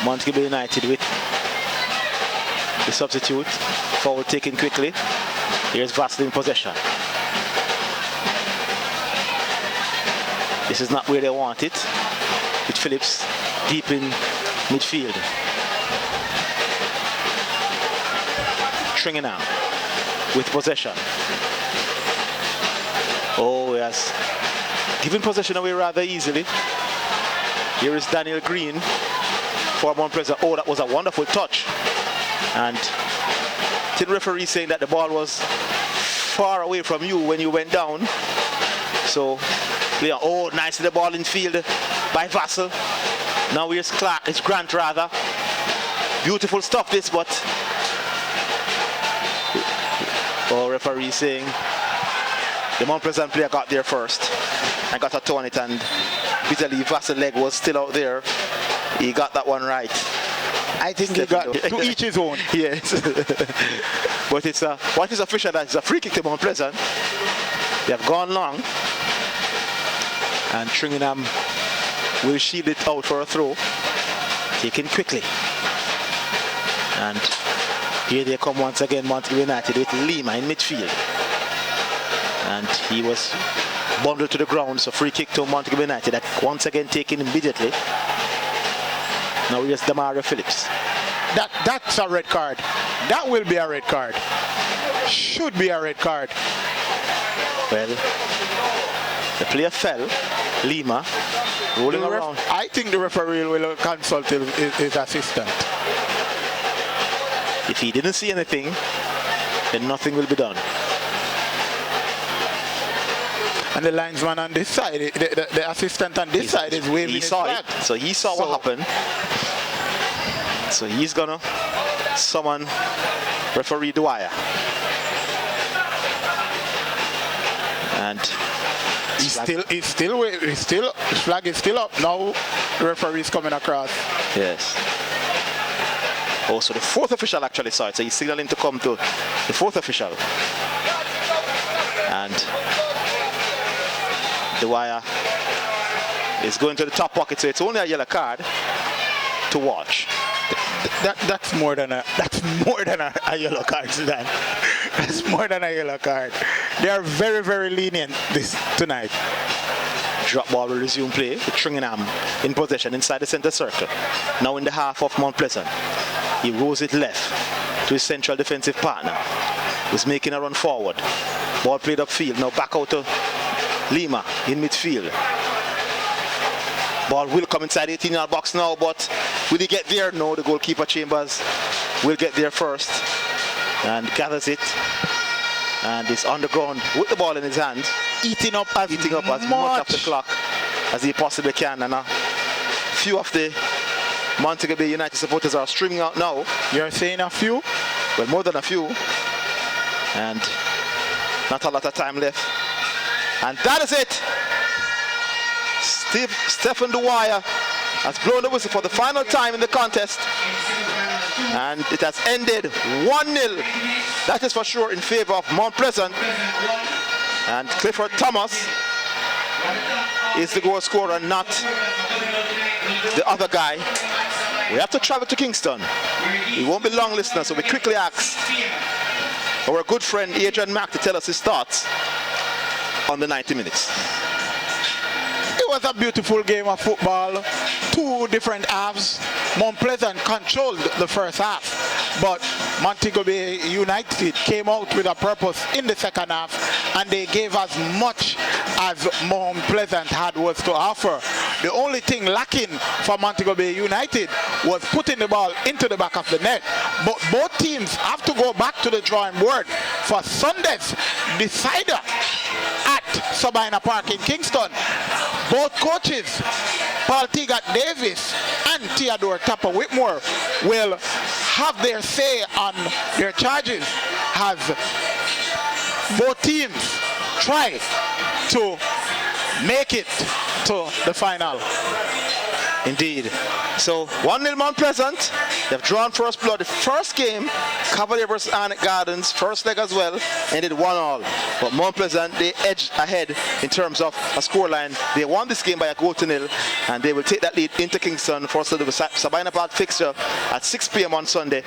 Montego United with the substitute. Foul taken quickly. Here's Vassell in possession. This is not where they want it. With Phillips deep in midfield. Tringham with possession. Oh yes, giving possession away rather easily. Here is Daniel Green for Mount Pleasant. Oh, that was a wonderful touch. And the referee saying that the ball was far away from you when you went down. So, yeah, oh, nicely the ball in field by Vassell. Now here's Clark, it's Grant rather. Beautiful stuff this, but referee saying the Mount Pleasant player got there first and got a toe on it, and bitterly Vassell's leg was still out there. He got that one right. I think he got to each his own. Yes. But it's what is official that it's a free kick to Mount Pleasant. They have gone long. And Tringham will shield it out for a throw. Taken quickly. And here they come once again, Montego United with Lima in midfield. And he was bundled to the ground, so free kick to Montego United. That once again taken immediately. Now here's Demario Phillips. That's a red card. That will be a red card. Should be a red card. Well, the player fell. Lima rolling around. I think the referee will consult his assistant. If he didn't see anything, then nothing will be done. And the linesman on this side, the assistant on this side is waving his flag. So he saw what happened. So he's gonna summon referee Dwyer. And his flag is still up. Now the referee is coming across. Yes. Also the fourth official actually saw it, so he's signaling to come to the fourth official. And Dwyer is going to the top pocket, so it's only a yellow card to watch. That's more than a yellow card, Sudan. That's more than a yellow card. They are very, very lenient tonight. Drop ball will resume play with Tringham in possession inside the center circle. Now in the half of Mount Pleasant. He rolls it left to his central defensive partner, who's making a run forward. Ball played upfield. Now back out to Lima in midfield. Ball will come inside the 18-yard box now, but will he get there? No, the goalkeeper Chambers will get there first and gathers it, and is on the ground with the ball in his hand, eating up as much of the clock as he possibly can. And a few of the Montego Bay United supporters are streaming out now. You're saying a few? Well, more than a few, and not a lot of time left. And that is it. Stephen Dwyer has blown the whistle for the final time in the contest, and it has ended 1-0. That is for sure in favor of Mount Pleasant, and Clifford Thomas is the goal scorer, not the other guy. We have to travel to Kingston. It won't be long, listeners, so we quickly ask our good friend Adrian Mack to tell us his thoughts on the 90 minutes. It was a beautiful game of football. Two different halves. Mount Pleasant controlled the first half, but Montego Bay United came out with a purpose in the second half, and they gave as much as Mount Pleasant had was to offer. The only thing lacking for Montego Bay United was putting the ball into the back of the net. But both teams have to go back to the drawing board for Sunday's decider at Sabina Park in Kingston. Both coaches, Paul Teagat Davis and Theodore Tapper Whitmore, will have their say on their charges as both teams try to make it to the final. Indeed. So 1-0 Mount Pleasant. They've drawn first blood. The first game, Cavalier versus Arnett Gardens, first leg as well, ended 1-1. But Mount Pleasant, they edged ahead in terms of a scoreline. They won this game by a goal to nil, and they will take that lead into Kingston for the Sabina Park fixture at 6 p.m. on Sunday.